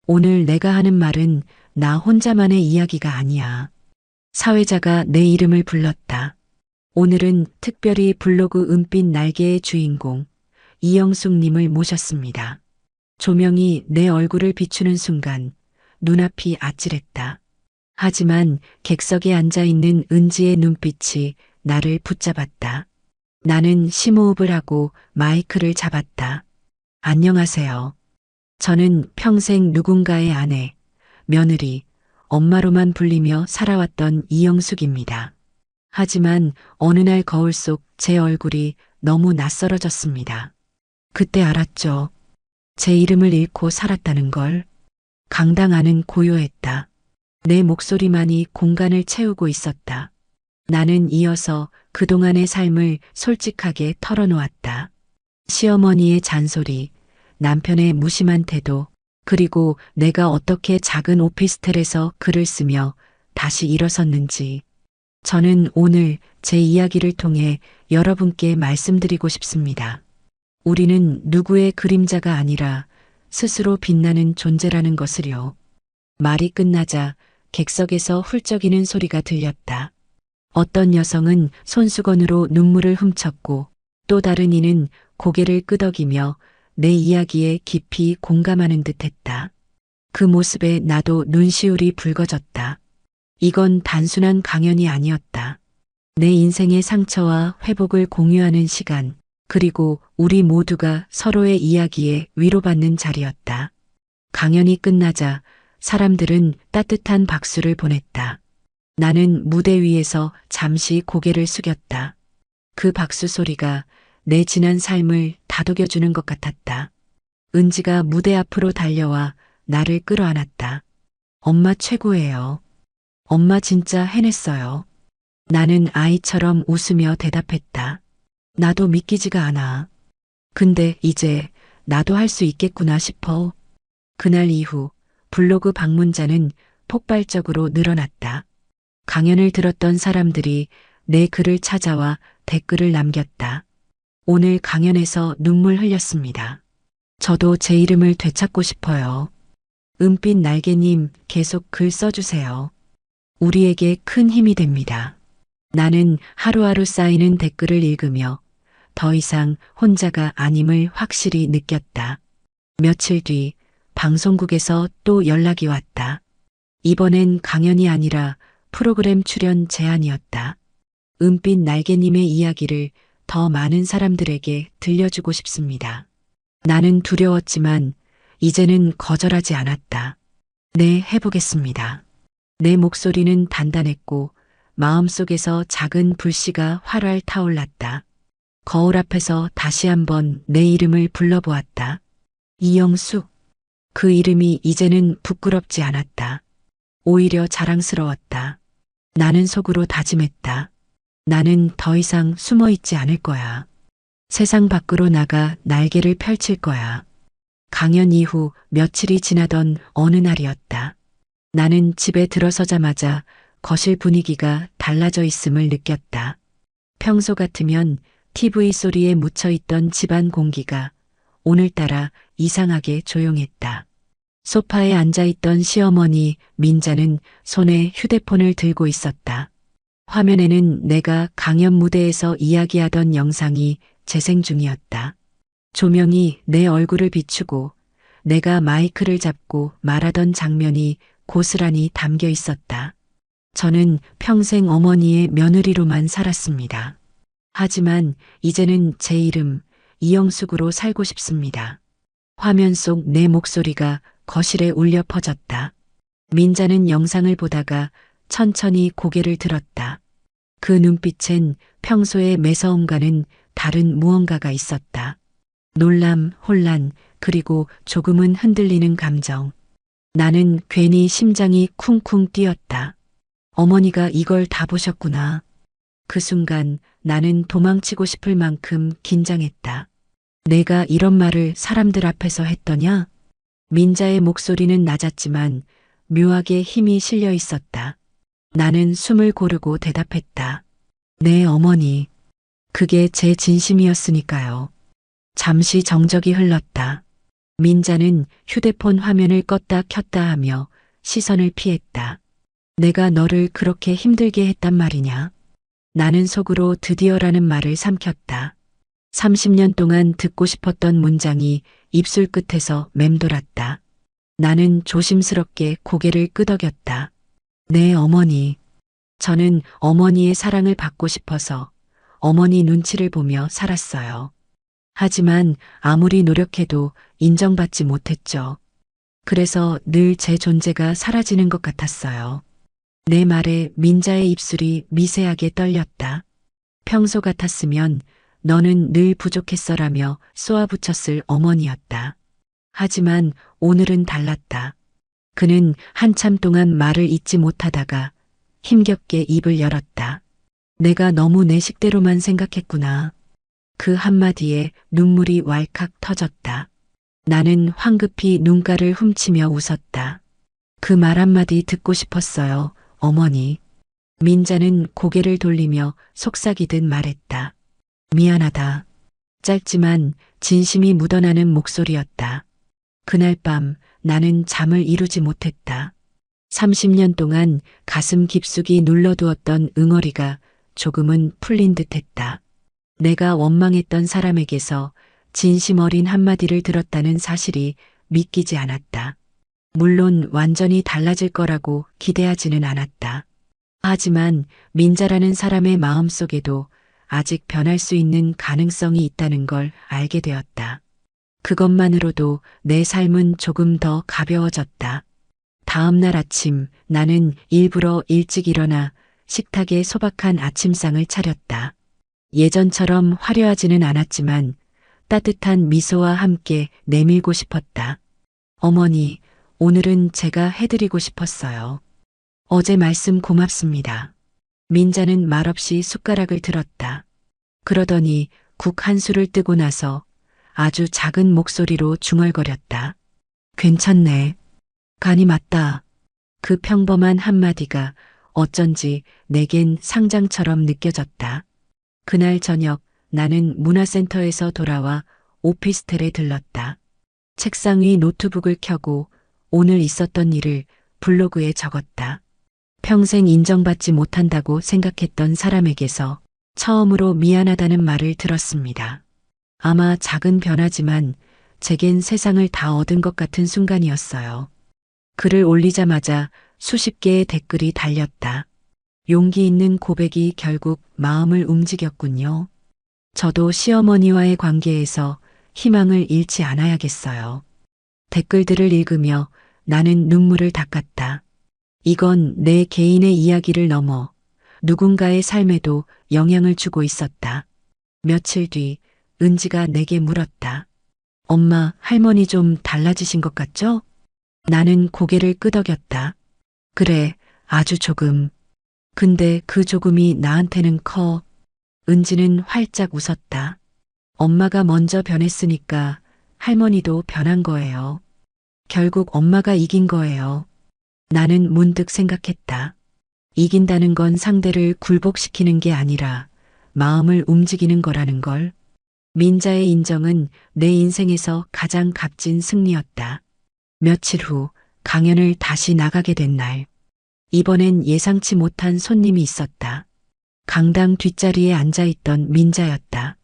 오늘 내가 하는 말은 나 혼자만의 이야기가 아니야. 사회자가 내 이름을 불렀다. 오늘은 특별히 블로그 은빛 날개의 주인공 이영숙님을 모셨습니다. 조명이 내 얼굴을 비추는 순간 눈앞이 아찔했다. 하지만 객석에 앉아있는 은지의 눈빛이 나를 붙잡았다. 나는 심호흡을 하고 마이크를 잡았다. 안녕하세요. 저는 평생 누군가의 아내, 며느리, 엄마로만 불리며 살아왔던 이영숙입니다. 하지만 어느 날 거울 속 제 얼굴이 너무 낯설어졌습니다. 그때 알았죠. 제 이름을 잃고 살았다는 걸. 강당 안은 고요했다. 내 목소리만이 공간을 채우고 있었다. 나는 이어서 그동안의 삶을 솔직하게 털어놓았다. 시어머니의 잔소리, 남편의 무심한 태도, 그리고 내가 어떻게 작은 오피스텔에서 글을 쓰며 다시 일어섰는지. 저는 오늘 제 이야기를 통해 여러분께 말씀드리고 싶습니다. 우리는 누구의 그림자가 아니라 스스로 빛나는 존재라는 것을요. 말이 끝나자 객석에서 훌쩍이는 소리가 들렸다. 어떤 여성은 손수건으로 눈물을 훔쳤고 또 다른 이는 고개를 끄덕이며 내 이야기에 깊이 공감하는 듯 했다. 그 모습에 나도 눈시울이 붉어졌다. 이건 단순한 강연이 아니었다. 내 인생의 상처와 회복을 공유하는 시간, 그리고 우리 모두가 서로의 이야기에 위로받는 자리였다. 강연이 끝나자 사람들은 따뜻한 박수를 보냈다. 나는 무대 위에서 잠시 고개를 숙였다. 그 박수 소리가 내 지난 삶을 다독여주는 것 같았다. 은지가 무대 앞으로 달려와 나를 끌어안았다. 엄마 최고예요. 엄마 진짜 해냈어요. 나는 아이처럼 웃으며 대답했다. 나도 믿기지가 않아. 근데 이제 나도 할 수 있겠구나 싶어. 그날 이후 블로그 방문자는 폭발적으로 늘어났다. 강연을 들었던 사람들이 내 글을 찾아와 댓글을 남겼다. 오늘 강연에서 눈물 흘렸습니다. 저도 제 이름을 되찾고 싶어요. 은빛 날개님 계속 글 써주세요. 우리에게 큰 힘이 됩니다. 나는 하루하루 쌓이는 댓글을 읽으며 더 이상 혼자가 아님을 확실히 느꼈다. 며칠 뒤 방송국에서 또 연락이 왔다. 이번엔 강연이 아니라 프로그램 출연 제안이었다. 은빛 날개님의 이야기를 더 많은 사람들에게 들려주고 싶습니다. 나는 두려웠지만 이제는 거절하지 않았다. 네, 해보겠습니다. 내 목소리는 단단했고 마음속에서 작은 불씨가 활활 타올랐다. 거울 앞에서 다시 한번 내 이름을 불러보았다. 이영숙. 그 이름이 이제는 부끄럽지 않았다. 오히려 자랑스러웠다. 나는 속으로 다짐했다. 나는 더 이상 숨어 있지 않을 거야. 세상 밖으로 나가 날개를 펼칠 거야. 강연 이후 며칠이 지나던 어느 날이었다. 나는 집에 들어서자마자 거실 분위기가 달라져 있음을 느꼈다. 평소 같으면 TV 소리에 묻혀있던 집안 공기가 오늘따라 이상하게 조용했다. 소파에 앉아있던 시어머니 민자는 손에 휴대폰을 들고 있었다. 화면에는 내가 강연 무대에서 이야기하던 영상이 재생 중이었다. 조명이 내 얼굴을 비추고 내가 마이크를 잡고 말하던 장면이 고스란히 담겨 있었다. 저는 평생 어머니의 며느리로만 살았습니다. 하지만 이제는 제 이름 이영숙으로 살고 싶습니다. 화면 속 내 목소리가 거실에 울려 퍼졌다. 민자는 영상을 보다가 천천히 고개를 들었다. 그 눈빛엔 평소의 매서움과는 다른 무언가가 있었다. 놀람, 혼란, 그리고 조금은 흔들리는 감정. 나는 괜히 심장이 쿵쿵 뛰었다. 어머니가 이걸 다 보셨구나. 그 순간 나는 도망치고 싶을 만큼 긴장했다. 내가 이런 말을 사람들 앞에서 했더냐? 민자의 목소리는 낮았지만 묘하게 힘이 실려 있었다. 나는 숨을 고르고 대답했다. 네, 어머니. 그게 제 진심이었으니까요. 잠시 정적이 흘렀다. 민자는 휴대폰 화면을 껐다 켰다 하며 시선을 피했다. 내가 너를 그렇게 힘들게 했단 말이냐? 나는 속으로 드디어라는 말을 삼켰다. 30년 동안 듣고 싶었던 문장이 입술 끝에서 맴돌았다. 나는 조심스럽게 고개를 끄덕였다. 네, 어머니. 저는 어머니의 사랑을 받고 싶어서 어머니 눈치를 보며 살았어요. 하지만 아무리 노력해도 인정받지 못했죠. 그래서 늘 제 존재가 사라지는 것 같았어요. 내 말에 민자의 입술이 미세하게 떨렸다. 평소 같았으면 너는 늘 부족했어라며 쏘아붙였을 어머니였다. 하지만 오늘은 달랐다. 그는 한참 동안 말을 잇지 못하다가 힘겹게 입을 열었다. 내가 너무 내 식대로만 생각했구나. 그 한마디에 눈물이 왈칵 터졌다. 나는 황급히 눈가를 훔치며 웃었다. 그 말 한마디 듣고 싶었어요, 어머니. 민자는 고개를 돌리며 속삭이듯 말했다. 미안하다. 짧지만 진심이 묻어나는 목소리였다. 그날 밤 나는 잠을 이루지 못했다. 30년 동안 가슴 깊숙이 눌러두었던 응어리가 조금은 풀린 듯했다. 내가 원망했던 사람에게서 진심 어린 한마디를 들었다는 사실이 믿기지 않았다. 물론 완전히 달라질 거라고 기대하지는 않았다. 하지만 민자라는 사람의 마음속에도 아직 변할 수 있는 가능성이 있다는 걸 알게 되었다. 그것만으로도 내 삶은 조금 더 가벼워졌다. 다음 날 아침 나는 일부러 일찍 일어나 식탁에 소박한 아침상을 차렸다. 예전처럼 화려하지는 않았지만 따뜻한 미소와 함께 내밀고 싶었다. 어머니, 오늘은 제가 해드리고 싶었어요. 어제 말씀 고맙습니다. 민자는 말없이 숟가락을 들었다. 그러더니 국 한 술을 뜨고 나서 아주 작은 목소리로 중얼거렸다. 괜찮네. 간이 맞다. 그 평범한 한마디가 어쩐지 내겐 상장처럼 느껴졌다. 그날 저녁 나는 문화센터에서 돌아와 오피스텔에 들렀다. 책상 위 노트북을 켜고 오늘 있었던 일을 블로그에 적었다. 평생 인정받지 못한다고 생각했던 사람에게서 처음으로 미안하다는 말을 들었습니다. 아마 작은 변화지만 제겐 세상을 다 얻은 것 같은 순간이었어요. 글을 올리자마자 수십 개의 댓글이 달렸다. 용기 있는 고백이 결국 마음을 움직였군요. 저도 시어머니와의 관계에서 희망을 잃지 않아야겠어요. 댓글들을 읽으며 나는 눈물을 닦았다. 이건 내 개인의 이야기를 넘어 누군가의 삶에도 영향을 주고 있었다. 며칠 뒤 은지가 내게 물었다. 엄마, 할머니 좀 달라지신 것 같죠? 나는 고개를 끄덕였다. 그래, 아주 조금. 근데 그 조금이 나한테는 커. 은지는 활짝 웃었다. 엄마가 먼저 변했으니까 할머니도 변한 거예요. 결국 엄마가 이긴 거예요. 나는 문득 생각했다. 이긴다는 건 상대를 굴복시키는 게 아니라 마음을 움직이는 거라는 걸. 민자의 인정은 내 인생에서 가장 값진 승리였다. 며칠 후 강연을 다시 나가게 된 날. 이번엔 예상치 못한 손님이 있었다. 강당 뒷자리에 앉아있던 민자였다.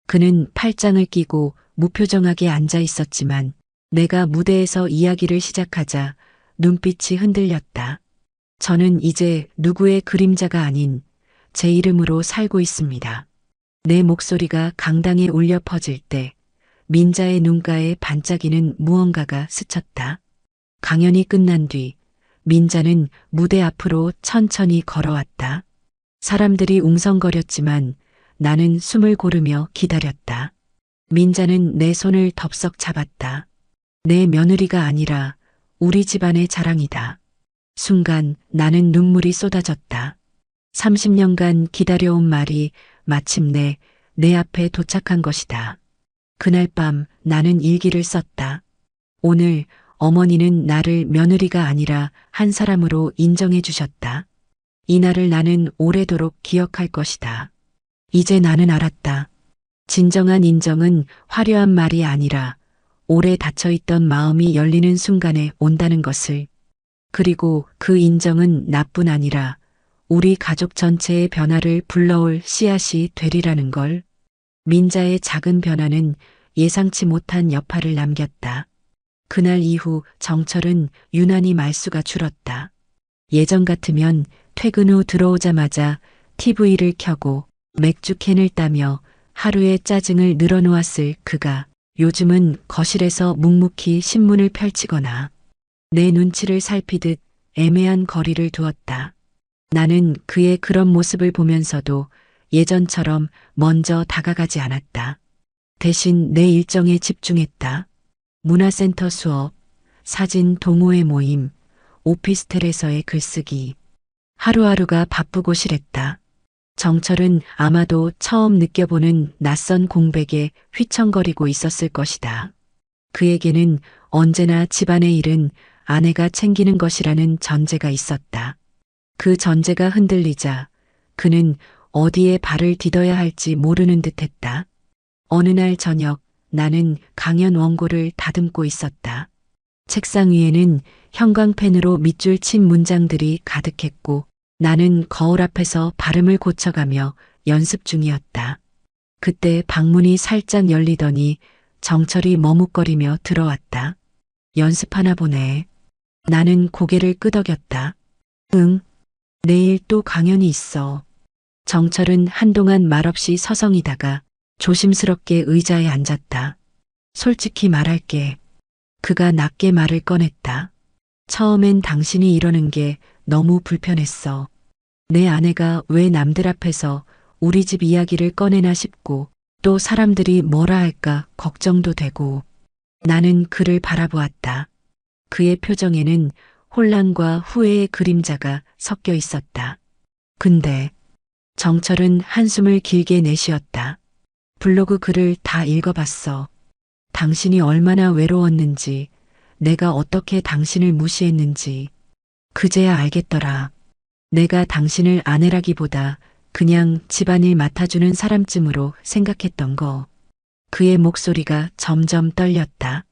그는 팔짱을 끼고 무표정하게 앉아 있었지만 내가 무대에서 이야기를 시작하자 눈빛이 흔들렸다. 저는 이제 누구의 그림자가 아닌 제 이름으로 살고 있습니다. 내 목소리가 강당에 울려 퍼질 때 민자의 눈가에 반짝이는 무언가가 스쳤다. 강연이 끝난 뒤 민자는 무대 앞으로 천천히 걸어왔다. 사람들이 웅성거렸지만 나는 숨을 고르며 기다렸다. 민자는 내 손을 덥석 잡았다. 내 며느리가 아니라 우리 집안의 자랑이다. 순간 나는 눈물이 쏟아졌다. 30년간 기다려온 말이 마침내 내 앞에 도착한 것이다. 그날 밤 나는 일기를 썼다. 오늘 어머니는 나를 며느리가 아니라 한 사람으로 인정해 주셨다. 이날을 나는 오래도록 기억할 것이다. 이제 나는 알았다. 진정한 인정은 화려한 말이 아니라 오래 닫혀있던 마음이 열리는 순간에 온다는 것을. 그리고 그 인정은 나뿐 아니라 우리 가족 전체의 변화를 불러올 씨앗이 되리라는 걸. 민자의 작은 변화는 예상치 못한 여파를 남겼다. 그날 이후 정철은 유난히 말수가 줄었다. 예전 같으면 퇴근 후 들어오자마자 TV를 켜고 맥주 캔을 따며 하루의 짜증을 늘어놓았을 그가 요즘은 거실에서 묵묵히 신문을 펼치거나 내 눈치를 살피듯 애매한 거리를 두었다. 나는 그의 그런 모습을 보면서도 예전처럼 먼저 다가가지 않았다. 대신 내 일정에 집중했다. 문화센터 수업, 사진 동호회 모임, 오피스텔에서의 글쓰기. 하루하루가 바쁘고 실했다. 정철은 아마도 처음 느껴보는 낯선 공백에 휘청거리고 있었을 것이다. 그에게는 언제나 집안의 일은 아내가 챙기는 것이라는 전제가 있었다. 그 전제가 흔들리자 그는 어디에 발을 디뎌야 할지 모르는 듯했다. 어느 날 저녁 나는 강연 원고를 다듬고 있었다. 책상 위에는 형광펜으로 밑줄 친 문장들이 가득했고 나는 거울 앞에서 발음을 고쳐가며 연습 중이었다. 그때 방문이 살짝 열리더니 정철이 머뭇거리며 들어왔다. 연습하나 보네. 나는 고개를 끄덕였다. 응, 내일 또 강연이 있어. 정철은 한동안 말없이 서성이다가 조심스럽게 의자에 앉았다. 솔직히 말할게. 그가 낮게 말을 꺼냈다. 처음엔 당신이 이러는 게 너무 불편했어. 내 아내가 왜 남들 앞에서 우리 집 이야기를 꺼내나 싶고 또 사람들이 뭐라 할까 걱정도 되고. 나는 그를 바라보았다. 그의 표정에는 혼란과 후회의 그림자가 섞여 있었다. 근데 정철은 한숨을 길게 내쉬었다. 블로그 글을 다 읽어봤어. 당신이 얼마나 외로웠는지, 내가 어떻게 당신을 무시했는지. 그제야 알겠더라. 내가 당신을 아내라기보다 그냥 집안일 맡아주는 사람쯤으로 생각했던 거. 그의 목소리가 점점 떨렸다.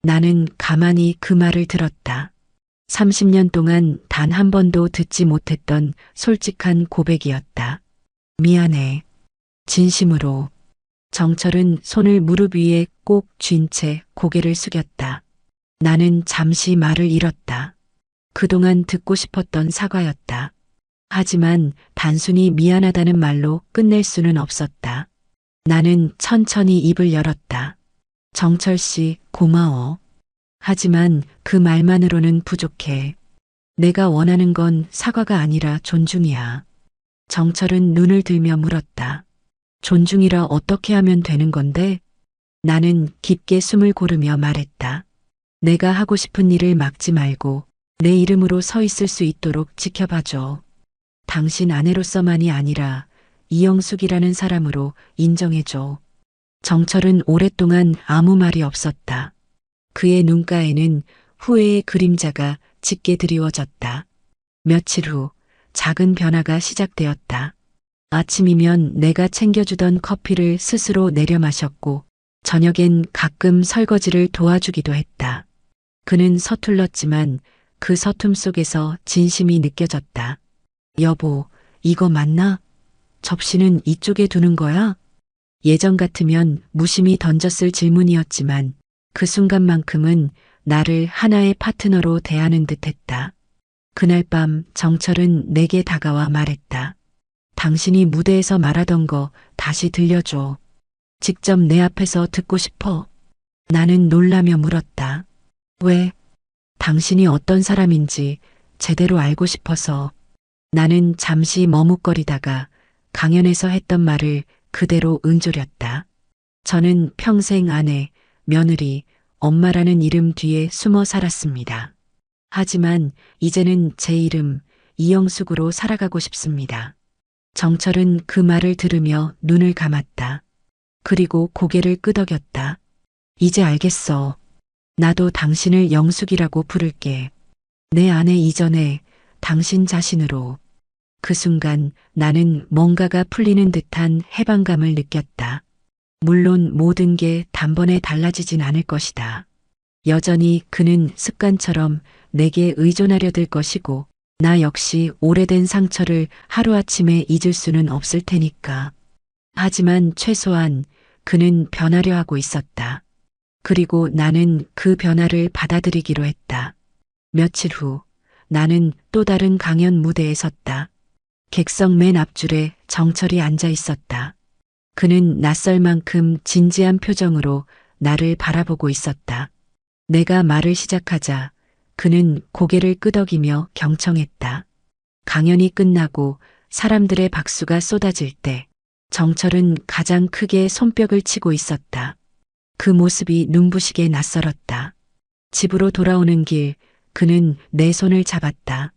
나는 가만히 그 말을 들었다. 30년 동안 단 한 번도 듣지 못했던 솔직한 고백이었다. 미안해. 진심으로. 정철은 손을 무릎 위에 꼭 쥔 채 고개를 숙였다. 나는 잠시 말을 잃었다. 그동안 듣고 싶었던 사과였다. 하지만 단순히 미안하다는 말로 끝낼 수는 없었다. 나는 천천히 입을 열었다. 정철 씨, 고마워. 하지만 그 말만으로는 부족해. 내가 원하는 건 사과가 아니라 존중이야. 정철은 눈을 들며 물었다. 존중이라 어떻게 하면 되는 건데? 나는 깊게 숨을 고르며 말했다. 내가 하고 싶은 일을 막지 말고 내 이름으로 서 있을 수 있도록 지켜봐줘. 당신 아내로서만이 아니라 이영숙이라는 사람으로 인정해줘. 정철은 오랫동안 아무 말이 없었다. 그의 눈가에는 후회의 그림자가 짙게 드리워졌다. 며칠 후 작은 변화가 시작되었다. 아침이면 내가 챙겨주던 커피를 스스로 내려 마셨고 저녁엔 가끔 설거지를 도와주기도 했다. 그는 서툴렀지만 그 서툼 속에서 진심이 느껴졌다. 여보, 이거 맞나? 접시는 이쪽에 두는 거야? 예전 같으면 무심히 던졌을 질문이었지만 그 순간만큼은 나를 하나의 파트너로 대하는 듯했다. 그날 밤 정철은 내게 다가와 말했다. 당신이 무대에서 말하던 거 다시 들려줘. 직접 내 앞에서 듣고 싶어. 나는 놀라며 물었다. 왜? 당신이 어떤 사람인지 제대로 알고 싶어서. 나는 잠시 머뭇거리다가 강연에서 했던 말을 그대로 은조렸다. 저는 평생 아내, 며느리, 엄마라는 이름 뒤에 숨어 살았습니다. 하지만 이제는 제 이름 이영숙으로 살아가고 싶습니다. 정철은 그 말을 들으며 눈을 감았다. 그리고 고개를 끄덕였다. 이제 알겠어. 나도 당신을 영숙이라고 부를게. 내 아내 이전에 당신 자신으로. 그 순간 나는 뭔가가 풀리는 듯한 해방감을 느꼈다. 물론 모든 게 단번에 달라지진 않을 것이다. 여전히 그는 습관처럼 내게 의존하려 들 것이고 나 역시 오래된 상처를 하루아침에 잊을 수는 없을 테니까. 하지만 최소한 그는 변하려 하고 있었다. 그리고 나는 그 변화를 받아들이기로 했다. 며칠 후 나는 또 다른 강연 무대에 섰다. 객석 맨 앞줄에 정철이 앉아 있었다. 그는 낯설 만큼 진지한 표정으로 나를 바라보고 있었다. 내가 말을 시작하자 그는 고개를 끄덕이며 경청했다. 강연이 끝나고 사람들의 박수가 쏟아질 때 정철은 가장 크게 손뼉을 치고 있었다. 그 모습이 눈부시게 낯설었다. 집으로 돌아오는 길 그는 내 손을 잡았다.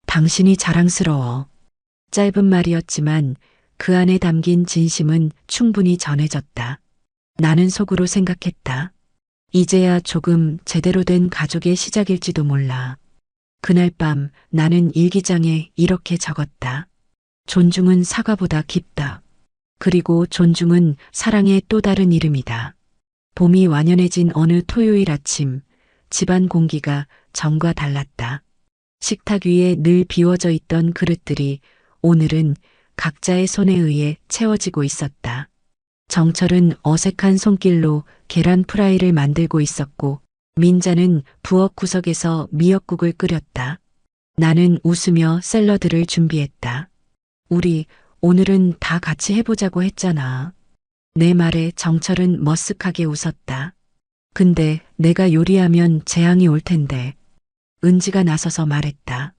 당신이 자랑스러워. 짧은 말이었지만 그 안에 담긴 진심은 충분히 전해졌다. 나는 속으로 생각했다. 이제야 조금 제대로 된 가족의 시작일지도 몰라. 그날 밤 나는 일기장에 이렇게 적었다. 존중은 사과보다 깊다. 그리고 존중은 사랑의 또 다른 이름이다. 봄이 완연해진 어느 토요일 아침, 집안 공기가 전과 달랐다. 식탁 위에 늘 비워져 있던 그릇들이 오늘은 각자의 손에 의해 채워지고 있었다. 정철은 어색한 손길로 계란 프라이를 만들고 있었고 민자는 부엌 구석에서 미역국을 끓였다. 나는 웃으며 샐러드를 준비했다. 우리 오늘은 다 같이 해보자고 했잖아. 내 말에 정철은 머쓱하게 웃었다. 근데 내가 요리하면 재앙이 올 텐데. 은지가 나서서 말했다.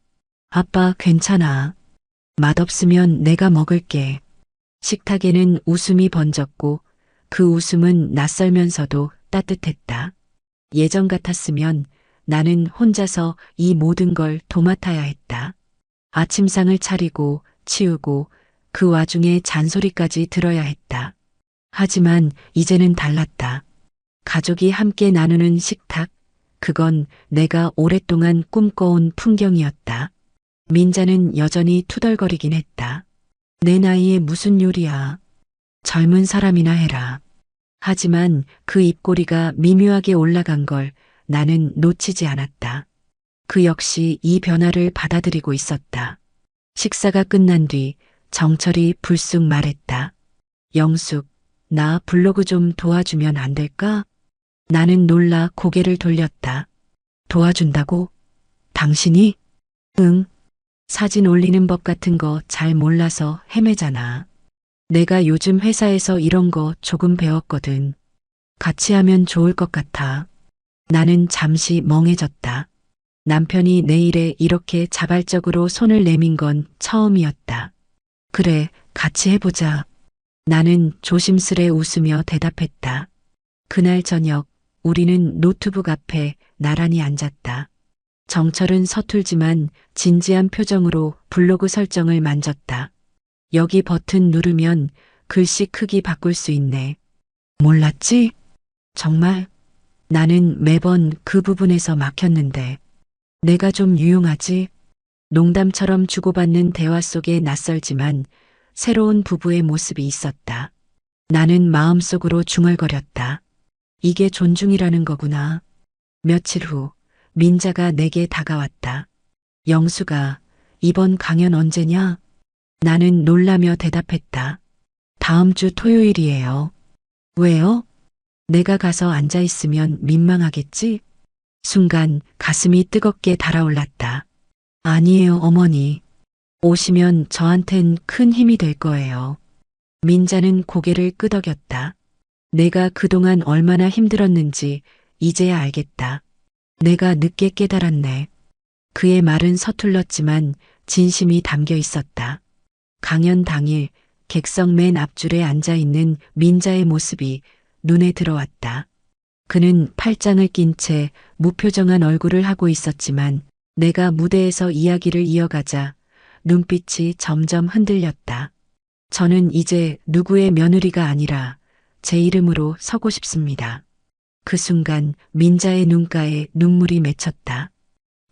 아빠 괜찮아. 맛없으면 내가 먹을게. 식탁에는 웃음이 번졌고 그 웃음은 낯설면서도 따뜻했다. 예전 같았으면 나는 혼자서 이 모든 걸 도맡아야 했다. 아침상을 차리고 치우고 그 와중에 잔소리까지 들어야 했다. 하지만 이제는 달랐다. 가족이 함께 나누는 식탁, 그건 내가 오랫동안 꿈꿔온 풍경이었다. 민자는 여전히 투덜거리긴 했다. 내 나이에 무슨 요리야. 젊은 사람이나 해라. 하지만 그 입꼬리가 미묘하게 올라간 걸 나는 놓치지 않았다. 그 역시 이 변화를 받아들이고 있었다. 식사가 끝난 뒤 정철이 불쑥 말했다. 영숙, 나 블로그 좀 도와주면 안 될까? 나는 놀라 고개를 돌렸다. 도와준다고? 당신이? 응. 사진 올리는 법 같은 거 잘 몰라서 헤매잖아. 내가 요즘 회사에서 이런 거 조금 배웠거든. 같이 하면 좋을 것 같아. 나는 잠시 멍해졌다. 남편이 내 일에 이렇게 자발적으로 손을 내민 건 처음이었다. 그래, 같이 해보자. 나는 조심스레 웃으며 대답했다. 그날 저녁 우리는 노트북 앞에 나란히 앉았다. 정철은 서툴지만 진지한 표정으로 블로그 설정을 만졌다. 여기 버튼 누르면 글씨 크기 바꿀 수 있네. 몰랐지? 정말? 나는 매번 그 부분에서 막혔는데. 내가 좀 유용하지? 농담처럼 주고받는 대화 속에 낯설지만 새로운 부부의 모습이 있었다. 나는 마음속으로 중얼거렸다. 이게 존중이라는 거구나. 며칠 후 민자가 내게 다가왔다. 영수가 이번 강연 언제냐? 나는 놀라며 대답했다. 다음 주 토요일이에요. 왜요? 내가 가서 앉아 있으면 민망하겠지? 순간 가슴이 뜨겁게 달아올랐다. 아니에요, 어머니. 오시면 저한텐 큰 힘이 될 거예요. 민자는 고개를 끄덕였다. 내가 그동안 얼마나 힘들었는지 이제야 알겠다. 내가 늦게 깨달았네. 그의 말은 서툴렀지만 진심이 담겨 있었다. 강연 당일 객석 맨 앞줄에 앉아 있는 민자의 모습이 눈에 들어왔다. 그는 팔짱을 낀 채 무표정한 얼굴을 하고 있었지만 내가 무대에서 이야기를 이어가자 눈빛이 점점 흔들렸다. 저는 이제 누구의 며느리가 아니라 제 이름으로 서고 싶습니다. 그 순간 민자의 눈가에 눈물이 맺혔다.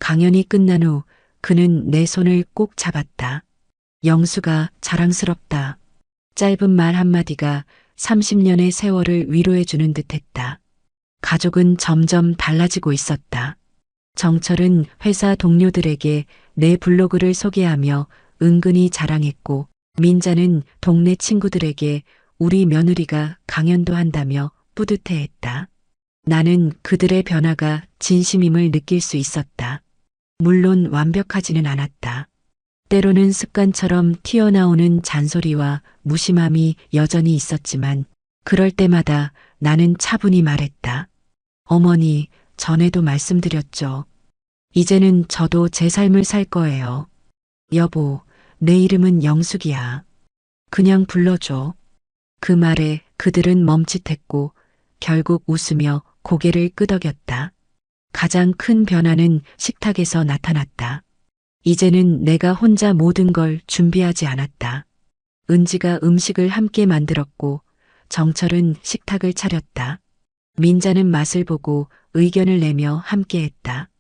강연이 끝난 후 그는 내 손을 꼭 잡았다. 영수가 자랑스럽다. 짧은 말 한마디가 30년의 세월을 위로해주는 듯했다. 가족은 점점 달라지고 있었다. 정철은 회사 동료들에게 내 블로그를 소개하며 은근히 자랑했고 민자는 동네 친구들에게 우리 며느리가 강연도 한다며 뿌듯해했다. 나는 그들의 변화가 진심임을 느낄 수 있었다. 물론 완벽하지는 않았다. 때로는 습관처럼 튀어나오는 잔소리와 무심함이 여전히 있었지만 그럴 때마다 나는 차분히 말했다. 어머니, 전에도 말씀드렸죠. 이제는 저도 제 삶을 살 거예요. 여보, 내 이름은 영숙이야. 그냥 불러줘. 그 말에 그들은 멈칫했고 결국 웃으며 고개를 끄덕였다. 가장 큰 변화는 식탁에서 나타났다. 이제는 내가 혼자 모든 걸 준비하지 않았다. 은지가 음식을 함께 만들었고 정철은 식탁을 차렸다. 민자는 맛을 보고 의견을 내며 함께했다.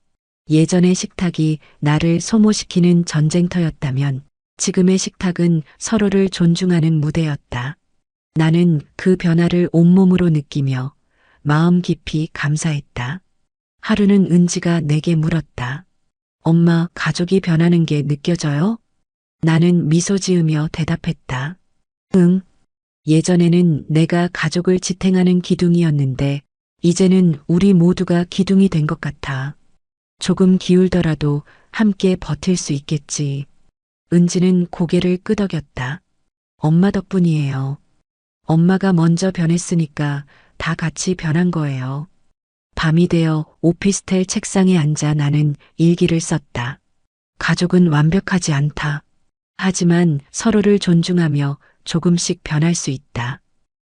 예전의 식탁이 나를 소모시키는 전쟁터였다면 지금의 식탁은 서로를 존중하는 무대였다. 나는 그 변화를 온몸으로 느끼며 마음 깊이 감사했다. 하루는 은지가 내게 물었다. 엄마, 가족이 변하는 게 느껴져요? 나는 미소 지으며 대답했다. 응. 예전에는 내가 가족을 지탱하는 기둥이었는데 이제는 우리 모두가 기둥이 된 것 같아. 조금 기울더라도 함께 버틸 수 있겠지. 은지는 고개를 끄덕였다. 엄마 덕분이에요. 엄마가 먼저 변했으니까 다 같이 변한 거예요. 밤이 되어 오피스텔 책상에 앉아 나는 일기를 썼다. 가족은 완벽하지 않다. 하지만 서로를 존중하며 조금씩 변할 수 있다.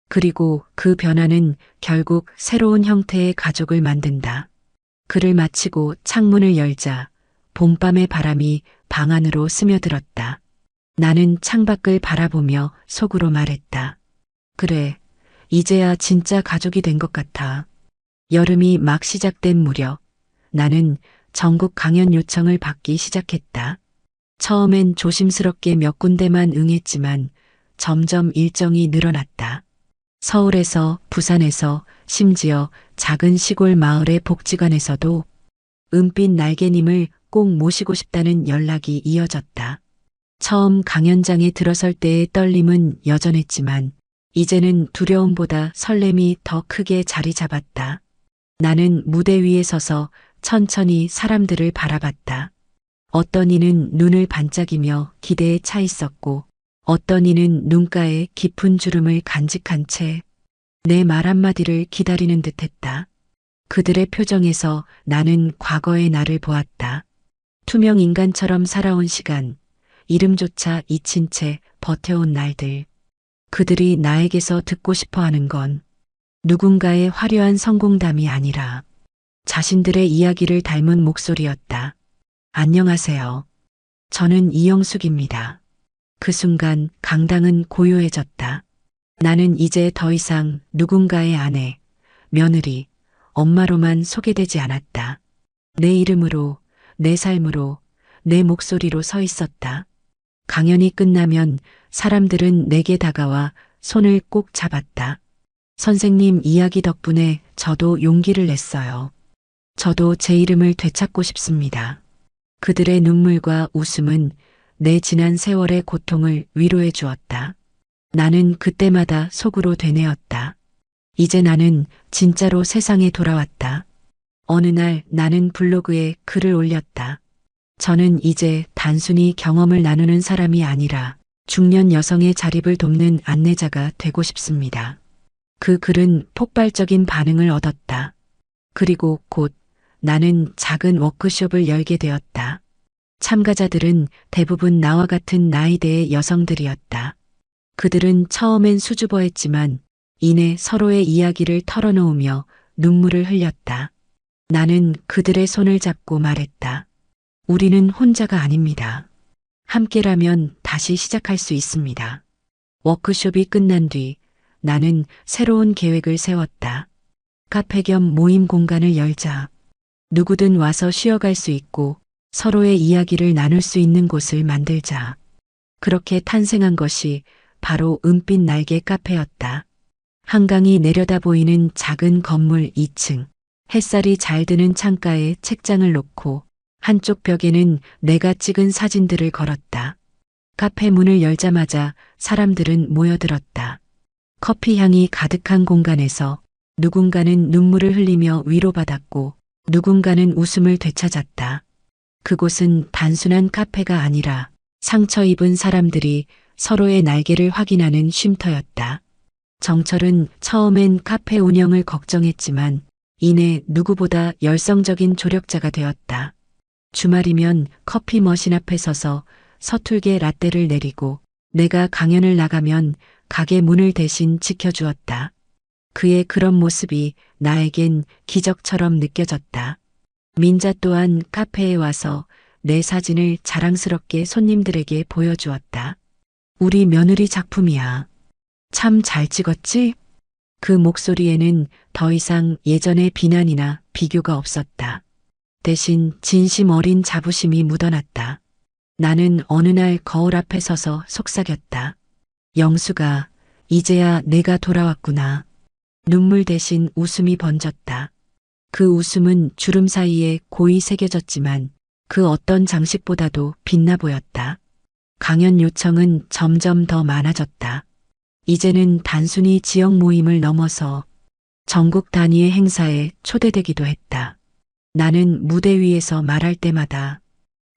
그리고 그 변화는 결국 새로운 형태의 가족을 만든다. 글을 마치고 창문을 열자 봄밤의 바람이 방 안으로 스며들었다. 나는 창밖을 바라보며 속으로 말했다. 그래, 이제야 진짜 가족이 된 것 같아. 여름이 막 시작된 무렵 나는 전국 강연 요청을 받기 시작했다. 처음엔 조심스럽게 몇 군데만 응했지만 점점 일정이 늘어났다. 서울에서, 부산에서, 심지어 작은 시골 마을의 복지관에서도 은빛 날개님을 꼭 모시고 싶다는 연락이 이어졌다. 처음 강연장에 들어설 때의 떨림은 여전했지만 이제는 두려움보다 설렘이 더 크게 자리 잡았다. 나는 무대 위에 서서 천천히 사람들을 바라봤다. 어떤 이는 눈을 반짝이며 기대에 차 있었고 어떤 이는 눈가에 깊은 주름을 간직한 채 내 말 한마디를 기다리는 듯했다. 그들의 표정에서 나는 과거의 나를 보았다. 투명 인간처럼 살아온 시간, 이름조차 잊힌 채 버텨온 날들. 그들이 나에게서 듣고 싶어 하는 건 누군가의 화려한 성공담이 아니라 자신들의 이야기를 닮은 목소리였다. 안녕하세요. 저는 이영숙입니다. 그 순간 강당은 고요해졌다. 나는 이제 더 이상 누군가의 아내, 며느리, 엄마로만 소개되지 않았다. 내 이름으로, 내 삶으로, 내 목소리로 서 있었다. 강연이 끝나면 사람들은 내게 다가와 손을 꼭 잡았다. 선생님 이야기 덕분에 저도 용기를 냈어요. 저도 제 이름을 되찾고 싶습니다. 그들의 눈물과 웃음은 내 지난 세월의 고통을 위로해 주었다. 나는 그때마다 속으로 되뇌었다. 이제 나는 진짜로 세상에 돌아왔다. 어느 날 나는 블로그에 글을 올렸다. 저는 이제 단순히 경험을 나누는 사람이 아니라 중년 여성의 자립을 돕는 안내자가 되고 싶습니다. 그 글은 폭발적인 반응을 얻었다. 그리고 곧 나는 작은 워크숍을 열게 되었다. 참가자들은 대부분 나와 같은 나이대의 여성들이었다. 그들은 처음엔 수줍어했지만 이내 서로의 이야기를 털어놓으며 눈물을 흘렸다. 나는 그들의 손을 잡고 말했다. 우리는 혼자가 아닙니다. 함께라면 다시 시작할 수 있습니다. 워크숍이 끝난 뒤 나는 새로운 계획을 세웠다. 카페 겸 모임 공간을 열자. 누구든 와서 쉬어갈 수 있고 서로의 이야기를 나눌 수 있는 곳을 만들자. 그렇게 탄생한 것이 바로 은빛 날개 카페였다. 한강이 내려다 보이는 작은 건물 2층, 햇살이 잘 드는 창가에 책장을 놓고 한쪽 벽에는 내가 찍은 사진들을 걸었다. 카페 문을 열자마자 사람들은 모여들었다. 커피 향이 가득한 공간에서 누군가는 눈물을 흘리며 위로받았고 누군가는 웃음을 되찾았다. 그곳은 단순한 카페가 아니라 상처 입은 사람들이 서로의 날개를 확인하는 쉼터였다. 정철은 처음엔 카페 운영을 걱정했지만 이내 누구보다 열성적인 조력자가 되었다. 주말이면 커피 머신 앞에 서서 서툴게 라떼를 내리고 내가 강연을 나가면 가게 문을 대신 지켜주었다. 그의 그런 모습이 나에겐 기적처럼 느껴졌다. 민자 또한 카페에 와서 내 사진을 자랑스럽게 손님들에게 보여주었다. 우리 며느리 작품이야. 참 잘 찍었지? 그 목소리에는 더 이상 예전의 비난이나 비교가 없었다. 대신 진심 어린 자부심이 묻어났다. 나는 어느 날 거울 앞에 서서 속삭였다. 영수가 이제야 내가 돌아왔구나. 눈물 대신 웃음이 번졌다. 그 웃음은 주름 사이에 고이 새겨졌지만 그 어떤 장식보다도 빛나 보였다. 강연 요청은 점점 더 많아졌다. 이제는 단순히 지역 모임을 넘어서 전국 단위의 행사에 초대되기도 했다. 나는 무대 위에서 말할 때마다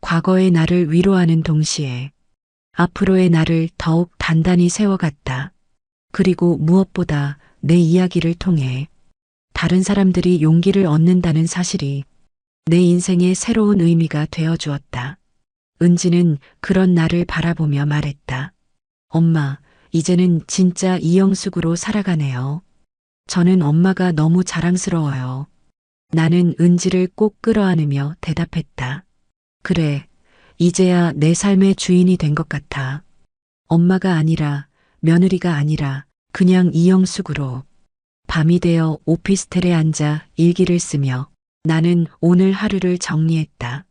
과거의 나를 위로하는 동시에 앞으로의 나를 더욱 단단히 세워갔다. 그리고 무엇보다 내 이야기를 통해 다른 사람들이 용기를 얻는다는 사실이 내 인생의 새로운 의미가 되어 주었다. 은지는 그런 나를 바라보며 말했다. 엄마, 이제는 진짜 이영숙으로 살아가네요. 저는 엄마가 너무 자랑스러워요. 나는 은지를 꼭 끌어안으며 대답했다. 그래, 이제야 내 삶의 주인이 된 것 같아. 엄마가 아니라, 며느리가 아니라 그냥 이영숙으로. 밤이 되어 오피스텔에 앉아 일기를 쓰며 나는 오늘 하루를 정리했다.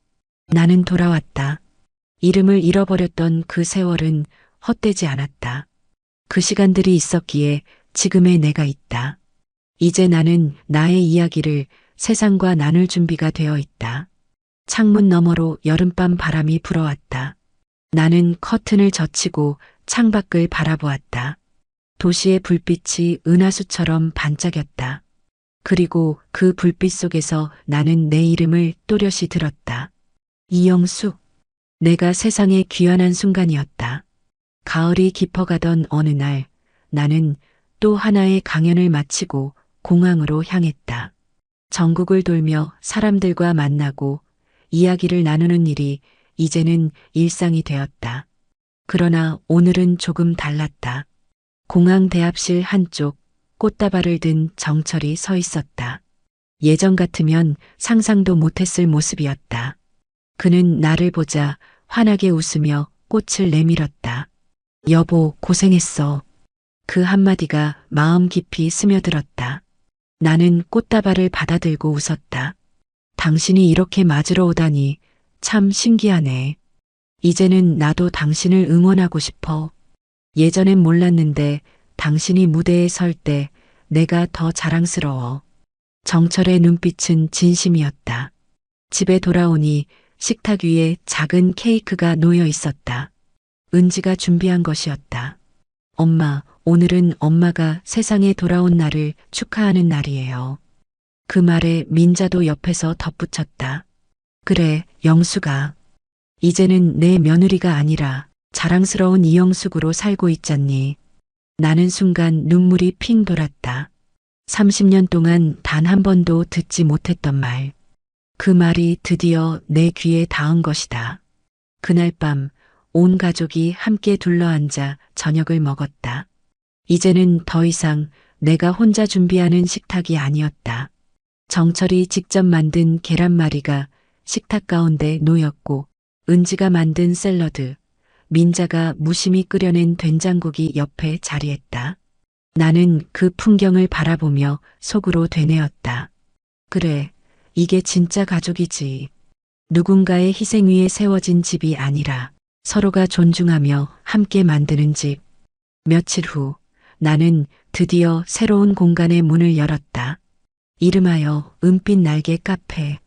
나는 돌아왔다. 이름을 잃어버렸던 그 세월은 헛되지 않았다. 그 시간들이 있었기에 지금의 내가 있다. 이제 나는 나의 이야기를 세상과 나눌 준비가 되어 있다. 창문 너머로 여름밤 바람이 불어왔다. 나는 커튼을 젖히고 창밖을 바라보았다. 도시의 불빛이 은하수처럼 반짝였다. 그리고 그 불빛 속에서 나는 내 이름을 또렷이 들었다. 이영숙. 내가 세상에 귀환한 순간이었다. 가을이 깊어가던 어느 날 나는 또 하나의 강연을 마치고 공항으로 향했다. 전국을 돌며 사람들과 만나고 이야기를 나누는 일이 이제는 일상이 되었다. 그러나 오늘은 조금 달랐다. 공항 대합실 한쪽 꽃다발을 든 정철이 서 있었다. 예전 같으면 상상도 못했을 모습이었다. 그는 나를 보자 환하게 웃으며 꽃을 내밀었다. 여보, 고생했어. 그 한마디가 마음 깊이 스며들었다. 나는 꽃다발을 받아들고 웃었다. 당신이 이렇게 맞으러 오다니 참 신기하네. 이제는 나도 당신을 응원하고 싶어. 예전엔 몰랐는데 당신이 무대에 설 때 내가 더 자랑스러워. 정철의 눈빛은 진심이었다. 집에 돌아오니 식탁 위에 작은 케이크가 놓여 있었다. 은지가 준비한 것이었다. 엄마, 오늘은 엄마가 세상에 돌아온 날을 축하하는 날이에요. 그 말에 민자도 옆에서 덧붙였다. 그래, 영수가. 이제는 내 며느리가 아니라 자랑스러운 이영숙으로 살고 있잖니. 나는 순간 눈물이 핑 돌았다. 30년 동안 단 한 번도 듣지 못했던 말. 그 말이 드디어 내 귀에 닿은 것이다. 그날 밤 온 가족이 함께 둘러앉아 저녁을 먹었다. 이제는 더 이상 내가 혼자 준비하는 식탁이 아니었다. 정철이 직접 만든 계란말이가 식탁 가운데 놓였고 은지가 만든 샐러드, 민자가 무심히 끓여낸 된장국이 옆에 자리했다. 나는 그 풍경을 바라보며 속으로 되뇌었다. 그래, 이게 진짜 가족이지. 누군가의 희생 위에 세워진 집이 아니라 서로가 존중하며 함께 만드는 집. 며칠 후 나는 드디어 새로운 공간의 문을 열었다. 이름하여 은빛 날개 카페.